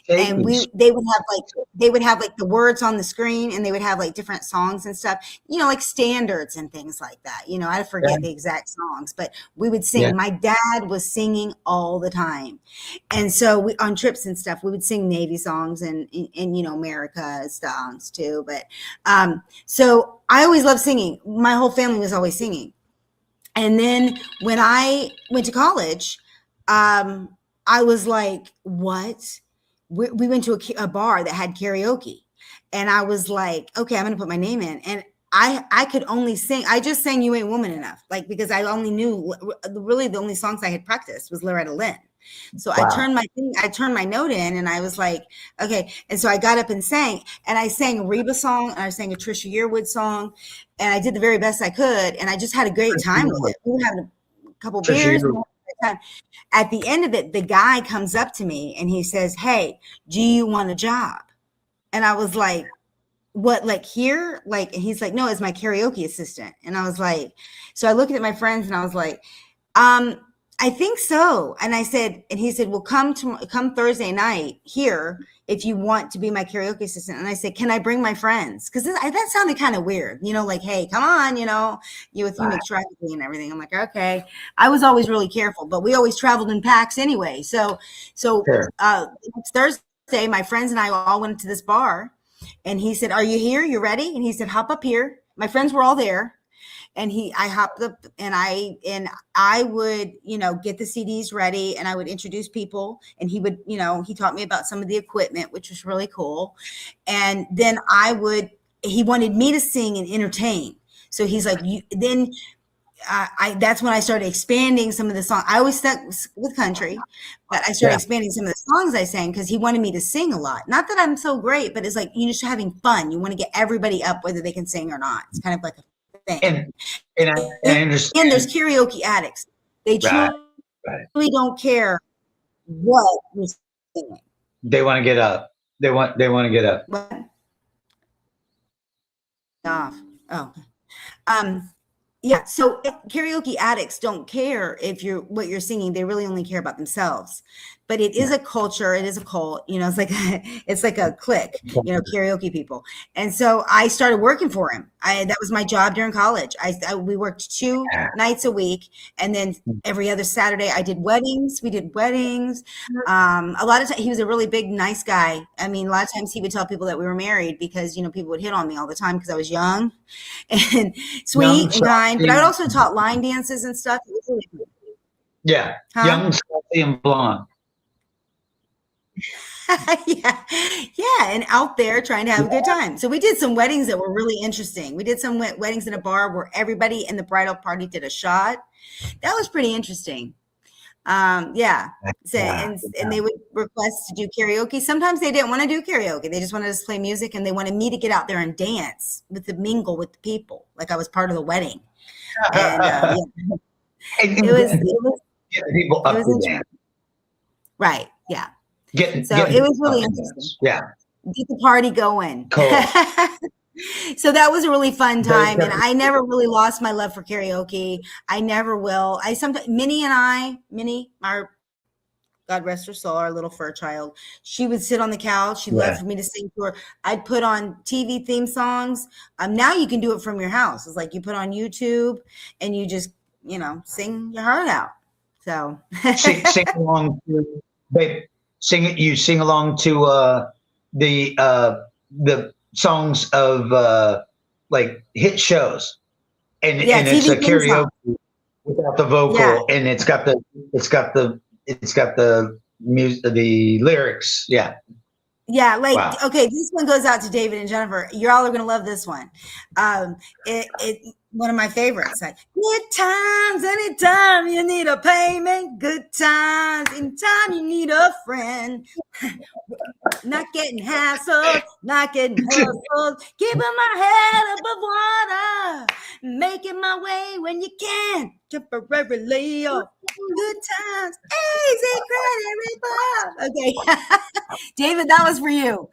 And Shakey's. they would have like the words on the screen, and they would have like different songs and stuff, like standards and things like that. I Yeah, forget the exact songs, but we would yeah. sing. My dad was singing all the time. And so we on trips and stuff, we would sing Navy songs and America songs too. But so I always loved singing. My whole family was always singing. And then when I went to college, I was like, what? We went to a bar that had karaoke. And I was like, okay, I'm going to put my name in. And I could only sing. I just sang You Ain't Woman Enough, like, because I only knew, really the only songs I had practiced was Loretta Lynn. So Wow. I turned my note in, and I was like, okay. And so I got up and sang, and I sang a Reba song, and I sang a Trisha Yearwood song, and I did the very best I could. And I just had a great time with it. We were having a couple Trisha beers. Yearwood. At the end of it, the guy comes up to me and he says, "Hey, do you want a job?" And I was like, "What, like here?" Like, and he's like, "No, it's my karaoke assistant." And I was like, so I looked at my friends and I was like, um, I think so. And I said, and he said, well, come Thursday night here if you want to be my karaoke assistant. And I said, can I bring my friends? Because that sounded kind of weird, like, hey, come on, with you Wow. mix trafficking and everything. I'm like, okay. I was always really careful, but we always traveled in packs anyway. So Sure. it's Thursday, my friends and I all went to this bar, and he said, are you here? You ready? And he said, hop up here. My friends were all there. And I hopped up, and I would, get the CDs ready, and I would introduce people, and he would, he taught me about some of the equipment, which was really cool. And then he wanted me to sing and entertain. So he's like, that's when I started expanding some of the songs. I always stuck with country, but I started Yeah. expanding some of the songs I sang because he wanted me to sing a lot. Not that I'm so great, but it's like, just having fun. You want to get everybody up, whether they can sing or not. It's kind of like a thing. And I And there's understand. karaoke addicts. They Right. truly Right. don't care what you're singing. They want to get up. They want to get up. What? Off. Oh. Um, yeah. So karaoke addicts don't care what you're singing. They really only care about themselves. But it is a culture. It is a cult. It's like it's like a clique. Karaoke people. And so I started working for him. That was my job during college. We worked 2 nights a week, and then every other Saturday I did weddings. We did weddings. A lot of times he was a really big, nice guy. I mean, a lot of times he would tell people that we were married because people would hit on me all the time because I was young and Young, sweet and kind. But I would also taught line dances and stuff. It was really cool. Yeah. Huh? Young, sexy, and blonde. yeah, and out there trying to have a good time. So we did some weddings that were really interesting. We did some weddings in a bar where everybody in the bridal party did a shot. That was pretty interesting. Yeah. So, and they would request to do karaoke. Sometimes they didn't want to do karaoke. They just wanted us to play music, and they wanted me to get out there and dance mingle with the people, like I was part of the wedding. And yeah. It was Get people up to dance. Right. Yeah. It was really interesting. Yeah. Get the party going. Cool. So that was a really fun time. And I never really lost my love for karaoke. I never will. Minnie, our God rest her soul, our little fur child, she would sit on the couch. She loved for me to sing to her. I'd put on TV theme songs. Now you can do it from your house. It's like you put on YouTube and you just, sing your heart out. So sing along to, babe, you sing along to the songs of like hit shows, and it's a karaoke without the vocal, and it's got the music, the lyrics. Yeah, okay, this one goes out to David and Jennifer. You're all are gonna love this one. one of my favorites. Like, good times anytime you need a payment. Good times anytime you need a friend. Not getting hassled, not getting hustled. Keeping my head above water. Making my way when you can. Temporarily off. Good times. Easy credit report. Okay. David, that was for you.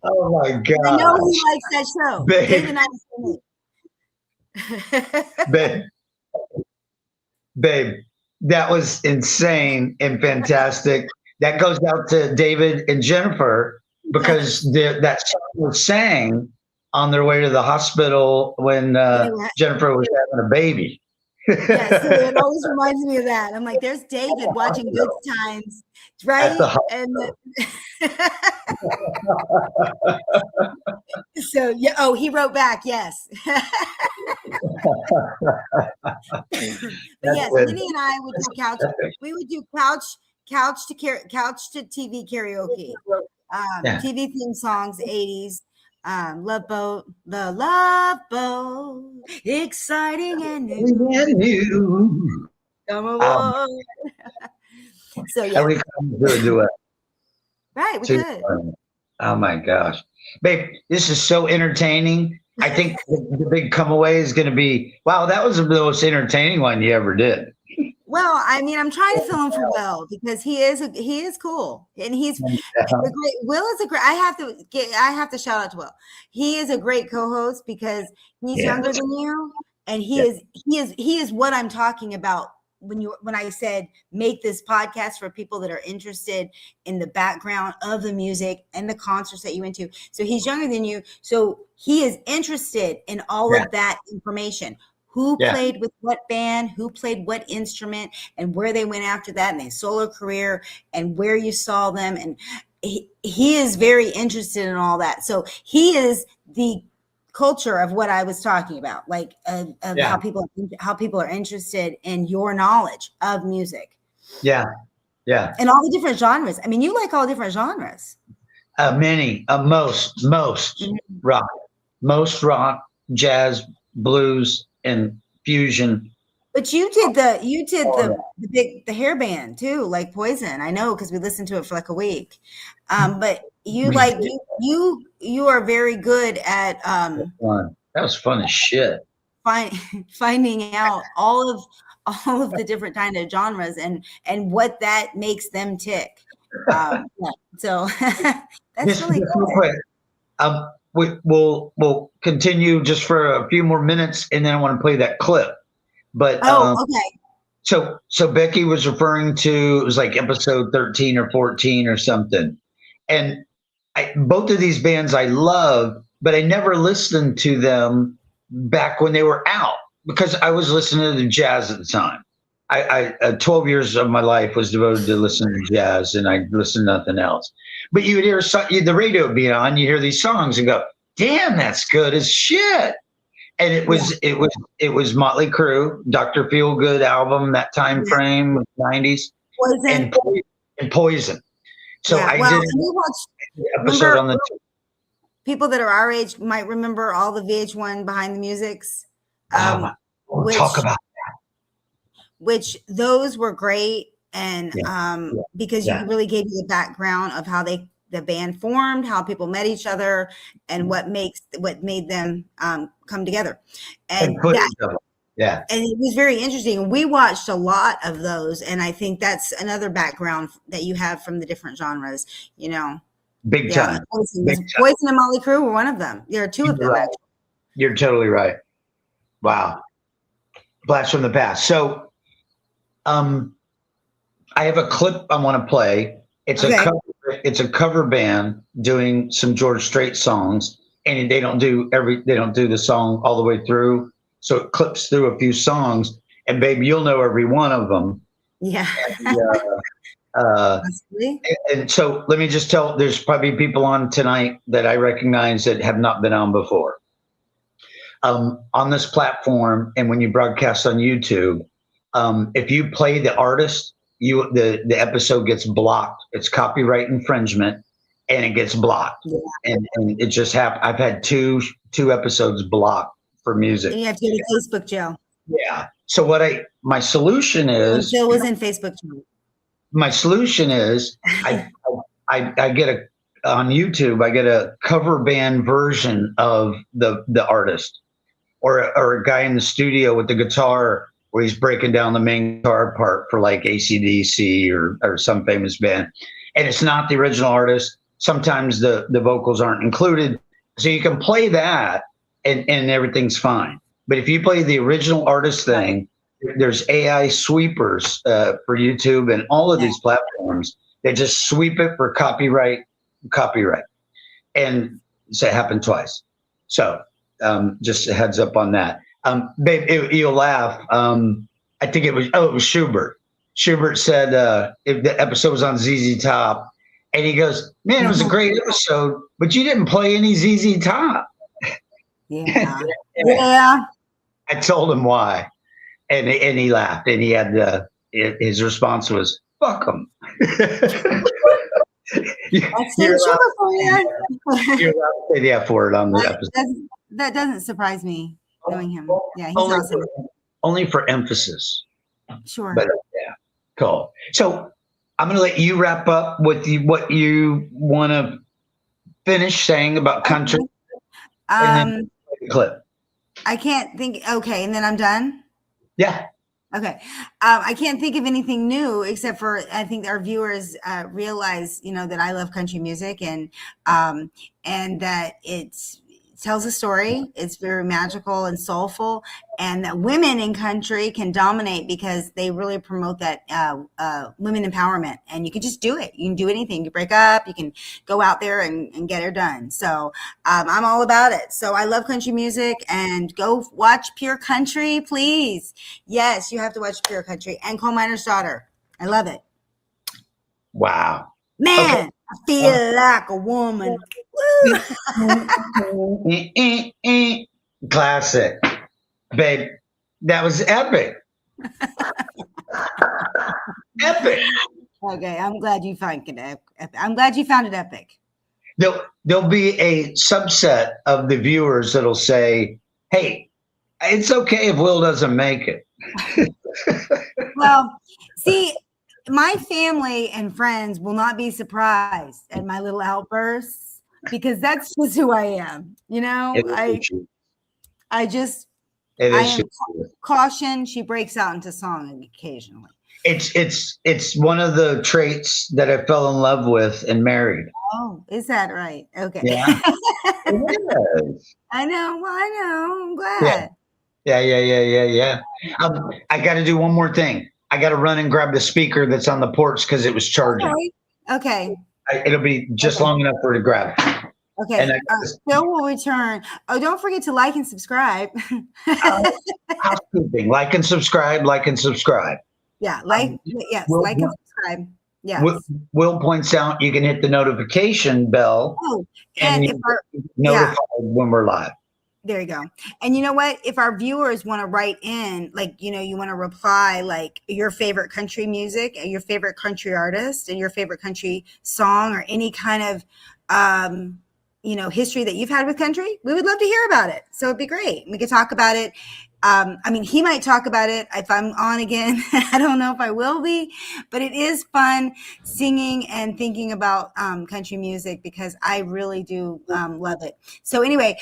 Oh my God. I know he likes that show. Babe. David and I Babe, that was insane and fantastic. That goes out to David and Jennifer because that song was sang on their way to the hospital when Jennifer was having a baby. Yeah, so it always reminds me of that. I'm like, there's David watching Good Times, right? And so yeah, oh, he wrote back, yes. But yes, Minnie and I would do couch. We would do couch to TV karaoke, TV theme songs, 80s. Love Boat, the Love Boat, exciting and new. Come aboard. So yeah, we come to a duet. Right, we could. Oh my gosh, babe, this is so entertaining. I think the big come away is going to be, wow, that was the most entertaining one you ever did. Well, I mean, I'm trying to fill in for Will because he is cool and he's a great. Will is a great. I have to shout out to Will. He is a great co-host because he's younger than you, and he is what I'm talking about when I said make this podcast for people that are interested in the background of the music and the concerts that you went to. So he's younger than you, so he is interested in all of that information. Who played with what band, who played what instrument, and where they went after that, and their solo career, and where you saw them. And he is very interested in all that. So he is the culture of what I was talking about, like how people are interested in your knowledge of music. Yeah. And all the different genres. I mean, you like all different genres. Most rock, jazz, blues, and fusion. But you did the hair band too, like Poison. I know because we listened to it for like a week. But you you are very good at that was fun as shit. Finding out all of the different kind of genres and what that makes them tick. So that's really cool. We'll continue just for a few more minutes, and then I want to play that clip. But okay. So Becky was referring to, it was like episode 13 or 14 or something, and both of these bands I love, but I never listened to them back when they were out because I was listening to jazz at the time. I 12 years of my life was devoted to listening to jazz, and I listened to nothing else. But you would hear the radio being on, you hear these songs and go, damn, that's good as shit. And it was Motley Crue, Dr. Feelgood album, that time frame, 90s, Poison. And Poison. So I did an episode on the people that are our age might remember all the VH1 Behind the Musics. We'll talk about that. Which those were great. And because you really gave you the background of how the band formed, how people met each other, and what made them come together. And and it was very interesting. We watched a lot of those, and I think that's another background that you have from the different genres. You know, big time. Poison and Motley Crue were one of them. There are two of them. Right. You're totally right. Wow, blast from the past. So, I have a clip I want to play. It's a cover band doing some George Strait songs, and they don't do the song all the way through. So it clips through a few songs, and baby, you'll know every one of them. Yeah. And so let me just tell, there's probably people on tonight that I recognize that have not been on before. On this platform, and when you broadcast on YouTube, if you play the artist, the episode gets blocked. It's copyright infringement, and it gets blocked. Yeah. And it just happened. I've had two episodes blocked for music. And you have to go to Facebook jail. Yeah. So my solution And is, Phil was in Facebook jail. my solution is I get on YouTube, I get a cover band version of the artist, or a guy in the studio with the guitar where he's breaking down the main guitar part for like AC/DC or some famous band. And it's not the original artist. Sometimes the vocals aren't included. So you can play that and everything's fine. But if you play the original artist thing, there's AI sweepers for YouTube and all of these platforms. They just sweep it for copyright. And so it happened twice. So just a heads up on that. Babe, you'll laugh. I think it was Schubert. Schubert said if the episode was on ZZ Top, and he goes, "Man, it was a great episode, but you didn't play any ZZ Top." Yeah. Yeah. I told him why, and he laughed, and he had his response was, "Fuck him." That's so Schubert for you. You're allowed to say the F word on the episode. That doesn't surprise me, knowing him. Yeah, he's awesome. Only for emphasis. Sure. But yeah, cool. So I'm going to let you wrap up with what you want to finish saying about country. And then the clip. I can't think. Okay, and then I'm done. Yeah. Okay. I can't think of anything new except for I think our viewers realize, that I love country music and that it tells a story. It's very magical and soulful, and that women in country can dominate because they really promote that women empowerment. And you can just do it. You can do anything. You break up. You can go out there and get it done. So I'm all about it. So I love country music, and go watch Pure Country, please. Yes, you have to watch Pure Country and Coal Miner's Daughter. I love it. Wow. Man, Okay. I feel like a woman. Classic. Babe, that was epic. Epic. Okay, I'm glad you find it epic. I'm glad you found it epic. There'll be a subset of the viewers that'll say, "Hey, it's okay if Will doesn't make it." Well, see, my family and friends will not be surprised at my little outbursts because that's just who I am. I am caution. She breaks out into song occasionally. It's one of the traits that I fell in love with and married. Oh, is that right? Okay. Yeah. It is. I know. I'm glad. Yeah. I got to do one more thing. I got to run and grab the speaker that's on the porch because it was charging. Okay. It'll be just long enough for her to grab it. Okay. Phil will return. Oh, don't forget to like and subscribe. Housekeeping. Like and subscribe. Yeah. Like and subscribe. Yes. Will points out you can hit the notification bell. Oh, and if notified when we're live. There you go. And you know what? If our viewers want to write in, you want to reply like your favorite country music and your favorite country artist and your favorite country song or any kind of, history that you've had with country, we would love to hear about it. So it'd be great. We could talk about it. He might talk about it if I'm on again. I don't know if I will be, but it is fun singing and thinking about country music because I really do love it. So anyway,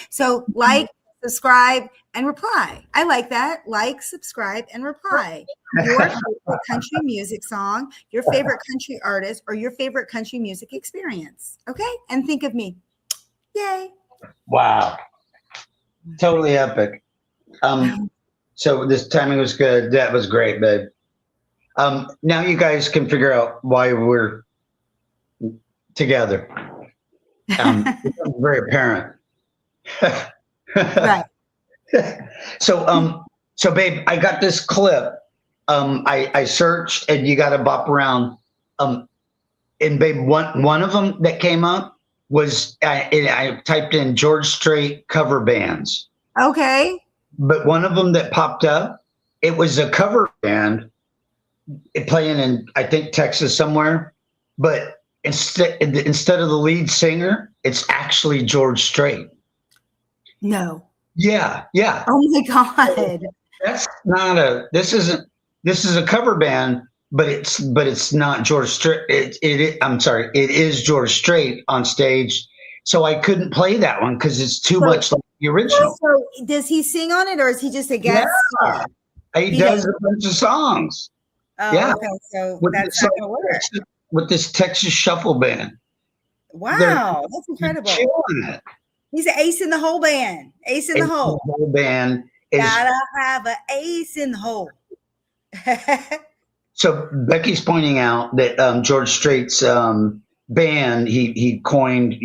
like, subscribe, and reply. I like that. Like, subscribe, and reply. Your favorite country music song, your favorite country artist, or your favorite country music experience. Okay? And think of me. Yay. Wow. Totally epic. So this timing was good. That was great, babe. Now you guys can figure out why we're together. It's very apparent. Right. So babe, I got this clip. I searched and you got to bop around. And babe, one of them that came up was I typed in George Strait cover bands. Okay. But one of them that popped up, it was a cover band playing in, I think, Texas somewhere. But instead of the lead singer, it's actually George Strait. No. Yeah, yeah. Oh my God. That's not a. This isn't. This is a cover band, but it's not George Strait. I'm sorry. It is George Strait on stage. So I couldn't play that one because it's too much like the original. So does he sing on it, or is he just a guest star? He does a bunch of songs. Oh, yeah. okay. So With that's not gonna work. With this Texas Shuffle Band. Wow, that's incredible. He's an ace in the hole band. Ace in the hole. The whole band is gotta have an ace in the hole. So Becky's pointing out that George Strait's band he coined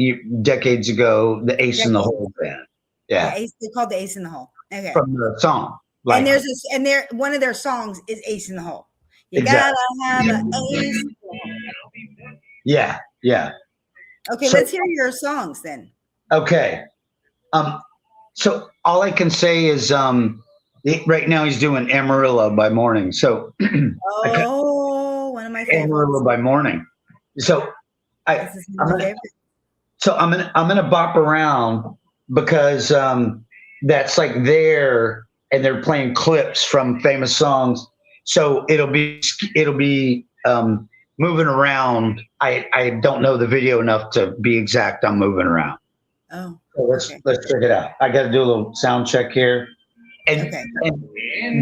decades ago the Ace in the Hole band. Yeah, Ace, they called the Ace in the Hole. Okay, from the song. Like, and there's one of their songs is Ace in the Hole. You gotta have an ace. Yeah, yeah. Okay, so, let's hear your songs then. Okay. So all I can say is right now he's doing Amarillo by Morning. So one of my favorites. Amarillo by Morning. So I'm gonna bop around because that's like there, and they're playing clips from famous songs. So it'll be moving around. I don't know the video enough to be exact on moving around. Oh, so let's check it out. I got to do a little sound check here, and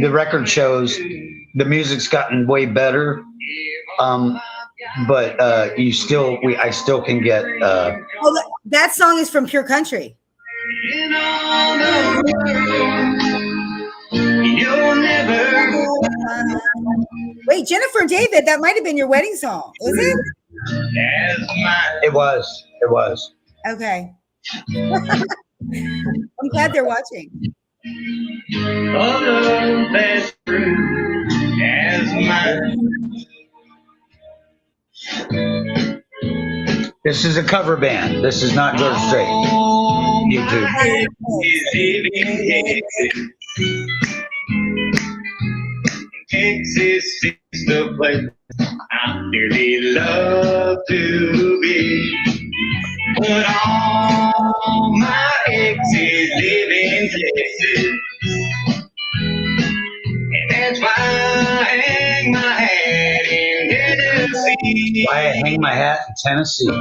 the record shows the music's gotten way better. But I still can get. That song is from Pure Country. You'll never. Wait, Jennifer and David, that might have been your wedding song, was it? It was. It was. Okay. I'm glad they're watching. Oh, that's true as mine. This is a cover band. This is not George Strait. YouTube. Texas is the place I really love to be. But all my exes live in Texas, and that's why I hang my hat in Tennessee. Why I hang my hat in Tennessee?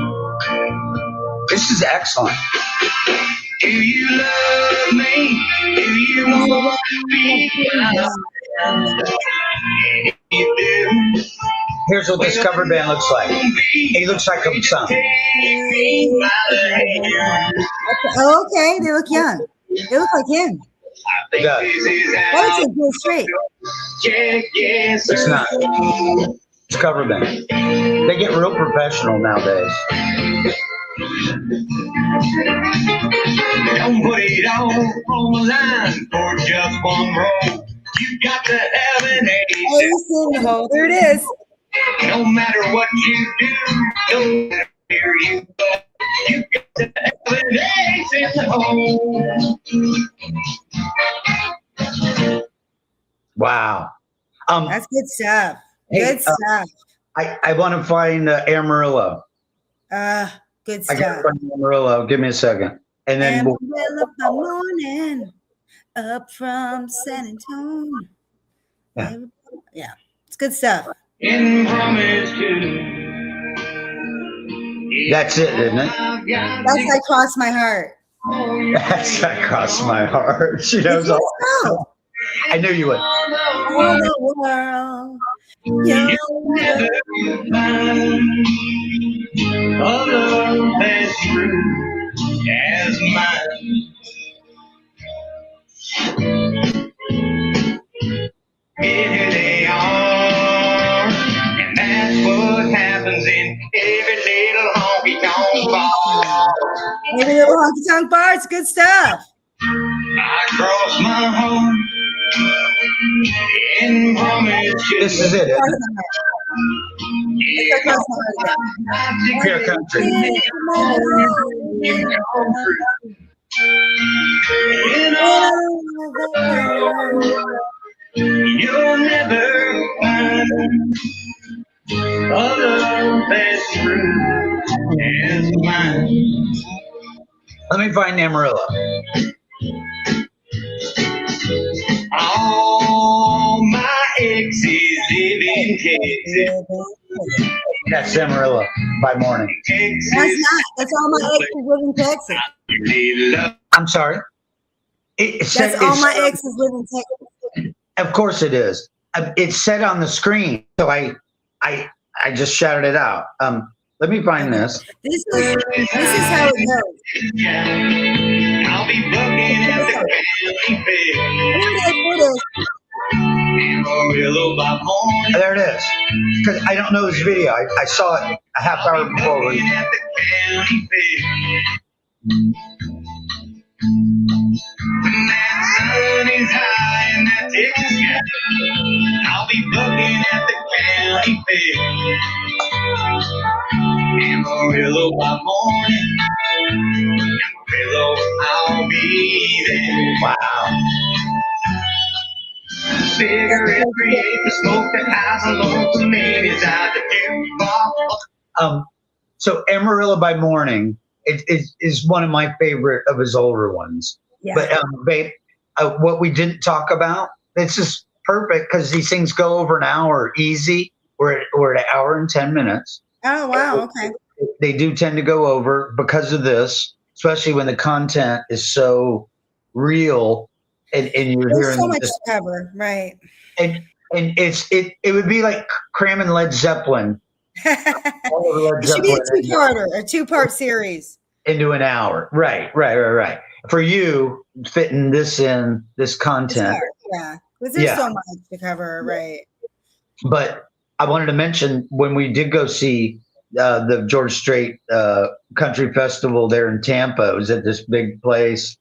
This is excellent. Do you love me? Do you want to be mine? Here's what this cover band looks like. He looks like a son. Oh, okay. They look young. They look like him. They does. That looks like George Strait. It's not. It's cover band. They get real professional nowadays. Don't put it all on the line for just one roll. You got to have an ace in the hole. There it is. No matter what you do, no matter where you go, you got to have an ace in the hole. Wow. That's good stuff. Good stuff. I want to find Amarillo. Good stuff. I got to find Amarillo. Give me a second. And then Amarillo by morning, up from San Antonio. Yeah, it's good stuff. That's it, isn't it? That's like Cross My Heart. That's like Cross My Heart. She knows all. I knew you would. All the world. You'll never find a love as true as mine. Here they are, and that's what happens in every little honky-tonk bar. Every little honky-tonk bar, it's good stuff. I cross my heart and promise you. This is it. Pure Country. You'll never find Other best fruit is mine. Let me find Amarillo. All my exes live in Texas. That's Amarillo by morning. That's not. That's all my exes live in Texas. I'm sorry. That's all my exes live in Texas. Of course it is. It's said on the screen, so I just shouted it out. Let me find this. This is how it goes. I'll be bucking at the county fair. There it is. Because I don't know this video. I saw it a half hour before. I'll be bucking at the county fair. Amarillo by morning. Amarillo, I'll be there. Wow. Cigarette create the smoke that has a lonesome man inside the so Amarillo by morning is one of my favorite of his older ones. Yeah. But babe, what we didn't talk about, this is perfect because these things go over an hour easy. We're at an hour and 10 minutes. Oh wow, okay. They do tend to go over because of this, especially when the content is so real. And you're There's hearing so much to cover, right? And it would be like cramming Led Zeppelin. It should be a two-parter, a two-part series into an hour. Right. For you, fitting this content. Yeah, because there's so much to cover, right? But I wanted to mention when we did go see the George Strait Country Festival there in Tampa. It was at this big place.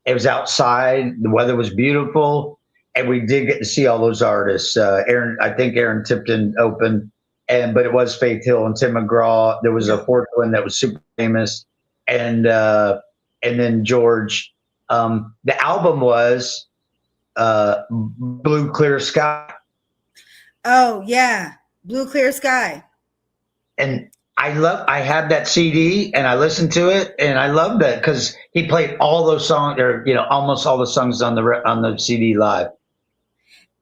It was outside. The weather was beautiful, and we did get to see all those artists. I think Aaron Tipton opened, but it was Faith Hill and Tim McGraw. There was a fourth one that was super famous, and then George. The album was Blue Clear Sky. Oh yeah, Blue Clear Sky. And I had that CD and I listened to it and I loved that because he played all those songs, or almost all the songs on the CD live.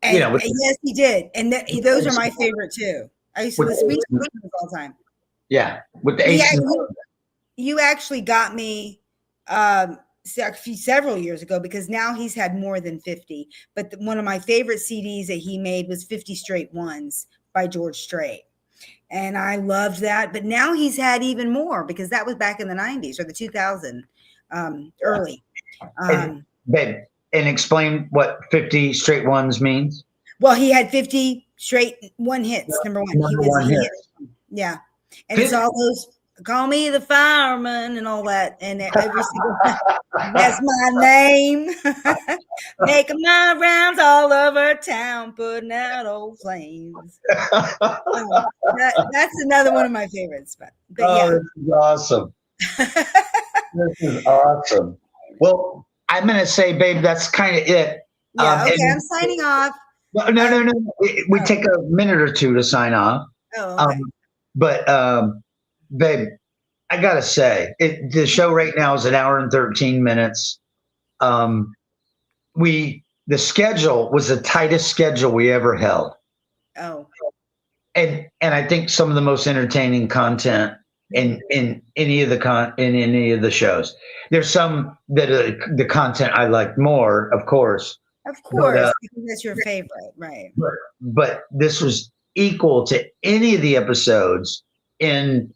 And, yes, he did, and those are my favorite too. I used to listen to them all the time. Yeah, with the Aces. You actually got me several years ago because now he's had more than 50. But one of my favorite CDs that he made was 50 Straight Ones by George Strait. And I loved that. But now he's had even more because that was back in the 90s or the 2000 early. Babe, and explain what 50 Straight Ones means. Well, he had 50 straight one hits. Number one. Yeah. And it's all those call me the fireman and all that. And every single that's my name. Making my rounds all over town, putting out old flames. That's another one of my favorites. But yeah. This is awesome. This is awesome. Well, I'm going to say, babe, that's kind of it. Yeah, okay, I'm signing off. No. We take a minute or two to sign off. Oh, okay. But babe, I gotta say, the show right now is an hour and 13 minutes. The schedule was the tightest schedule we ever held. Oh. And I think some of the most entertaining content in any of the shows. There's some that the content I like more, of course. Of course, because that's your favorite, right? But this was equal to any of the episodes in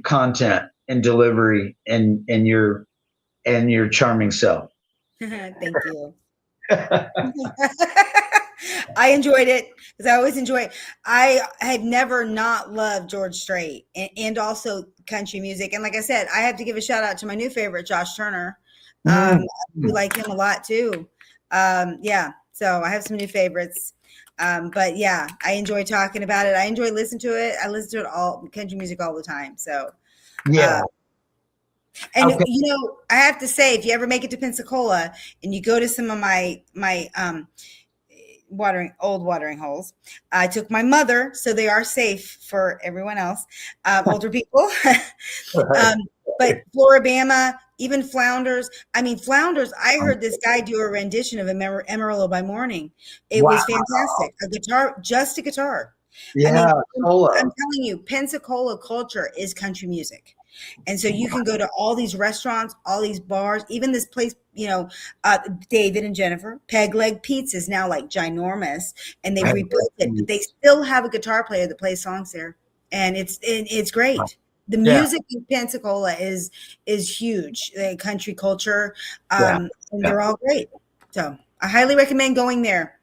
content and delivery and your charming self. Thank you. I enjoyed it because I always enjoy it. I have never not loved George Strait and also country music. And like I said, I have to give a shout out to my new favorite, Josh Turner. We like him a lot too. Yeah, so I have some new favorites. But yeah, I enjoy talking about it. I enjoy listening to it. I listen to it all country music all the time. So yeah. And I have to say, if you ever make it to Pensacola and you go to some of my old watering holes. I took my mother, so they are safe for everyone else, older people. um, but Floribama, even Flounders. I mean, Flounders. I heard this guy do a rendition of Amarillo by Morning. It Wow. was fantastic. A guitar, just a guitar. I mean, Yeah. I'm telling you, Pensacola culture is country music. And so you can go to all these restaurants, all these bars, even this place, David and Jennifer, Peg Leg Pizza is now like ginormous, and they've rebuilt it, but they still have a guitar player that plays songs there. And it's great. The music in Pensacola is huge, the country culture, and they're all great. So I highly recommend going there.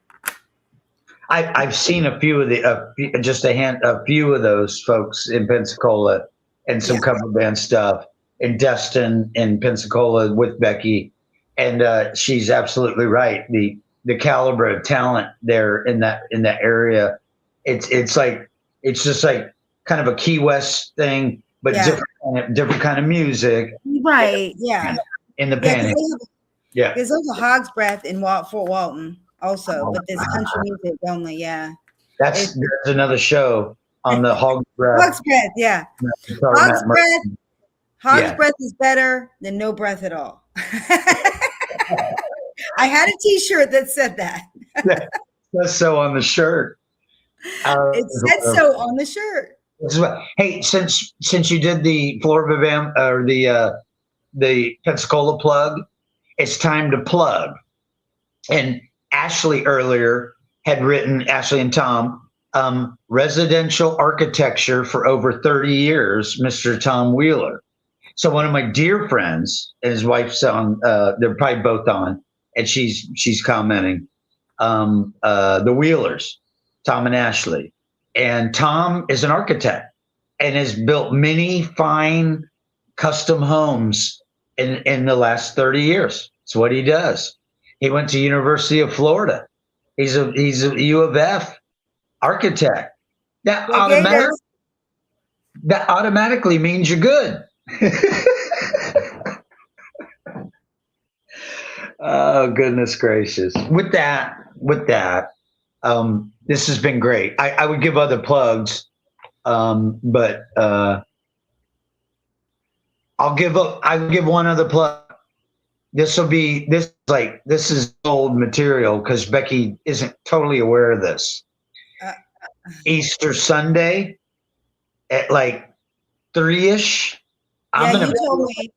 I've seen a few of a few of those folks in Pensacola and some cover band stuff in Destin in Pensacola with Becky, and she's absolutely right. The caliber of talent there in that area, it's just like kind of a Key West thing, but different kind of music, right? Yeah, in the Panhandle. There's also Hog's Breath in Fort Walton. Also, but this country music only, That's another show on the Hog's Breath. Hog's Breath, yeah. Hog's Breath. Hog's Breath is better than no breath at all. I had a T-shirt that said that. It says so on the shirt. It said so on the shirt. Hey, since you did the Floribama or the Pensacola plug, it's time to plug. And Ashley earlier had written, Ashley and Tom, residential architecture for over 30 years, Mr. Tom Wheeler. So one of my dear friends and his wife's on, they're probably both on, and she's commenting, the Wheelers, Tom and Ashley. And Tom is an architect and has built many fine custom homes in the last 30 years. It's what he does. He went to University of Florida. He's a U of F architect. That automatically means you're good. Oh, goodness gracious. With that, this has been great. I would give other plugs, but I would give one other plug. This is old material because Becky isn't totally aware of this. Easter Sunday at like 3-ish. You told me.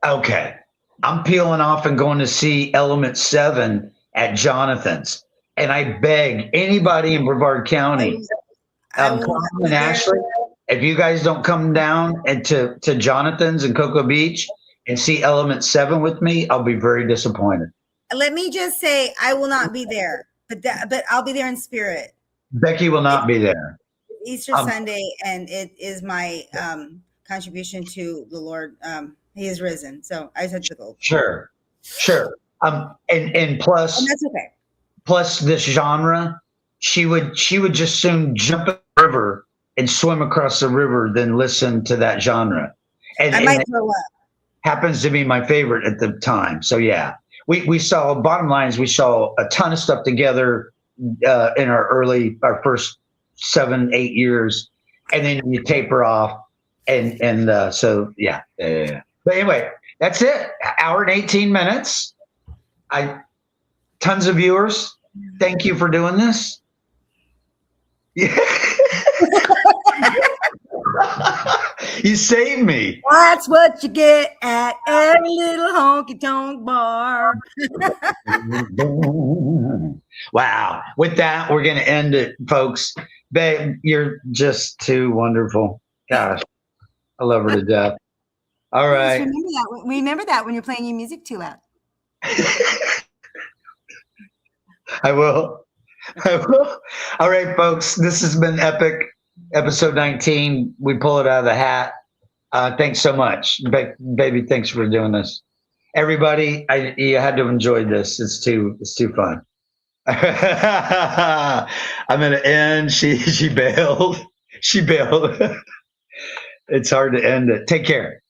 Okay. I'm peeling off and going to see Element 7 at Jonathan's. And I beg anybody in Brevard County, Tom and Ashley, if you guys don't come down and to Jonathan's in Cocoa Beach and see Element 7 with me, I'll be very disappointed. Let me just say, I will not be there, but I'll be there in spirit. Becky will not be there. Easter Sunday, and it is my contribution to the Lord. He is risen, so I said to go. Sure. And plus, and that's okay. Plus, this genre, she would just soon jump in the river and swim across the river than listen to that genre. And I might throw up. Happens to be my favorite at the time. So yeah, we saw, bottom line is we saw a ton of stuff together in our first 7-8 years, and then you taper off, and so yeah. But anyway, that's it. Hour and 18 minutes. Tons of viewers. Thank you for doing this. You saved me. That's what you get at every little honky tonk bar. Wow. With that, we're going to end it, folks. Babe, you're just too wonderful. Gosh, I love her to death. All right. Remember that when you're playing your music too loud. I will. All right, folks. This has been epic. Episode 19. We pull it out of the hat. Thanks so much, baby. Thanks for doing this. Everybody, you had to enjoy this. It's too fun. I'm gonna end. She bailed. She bailed. It's hard to end it. Take care.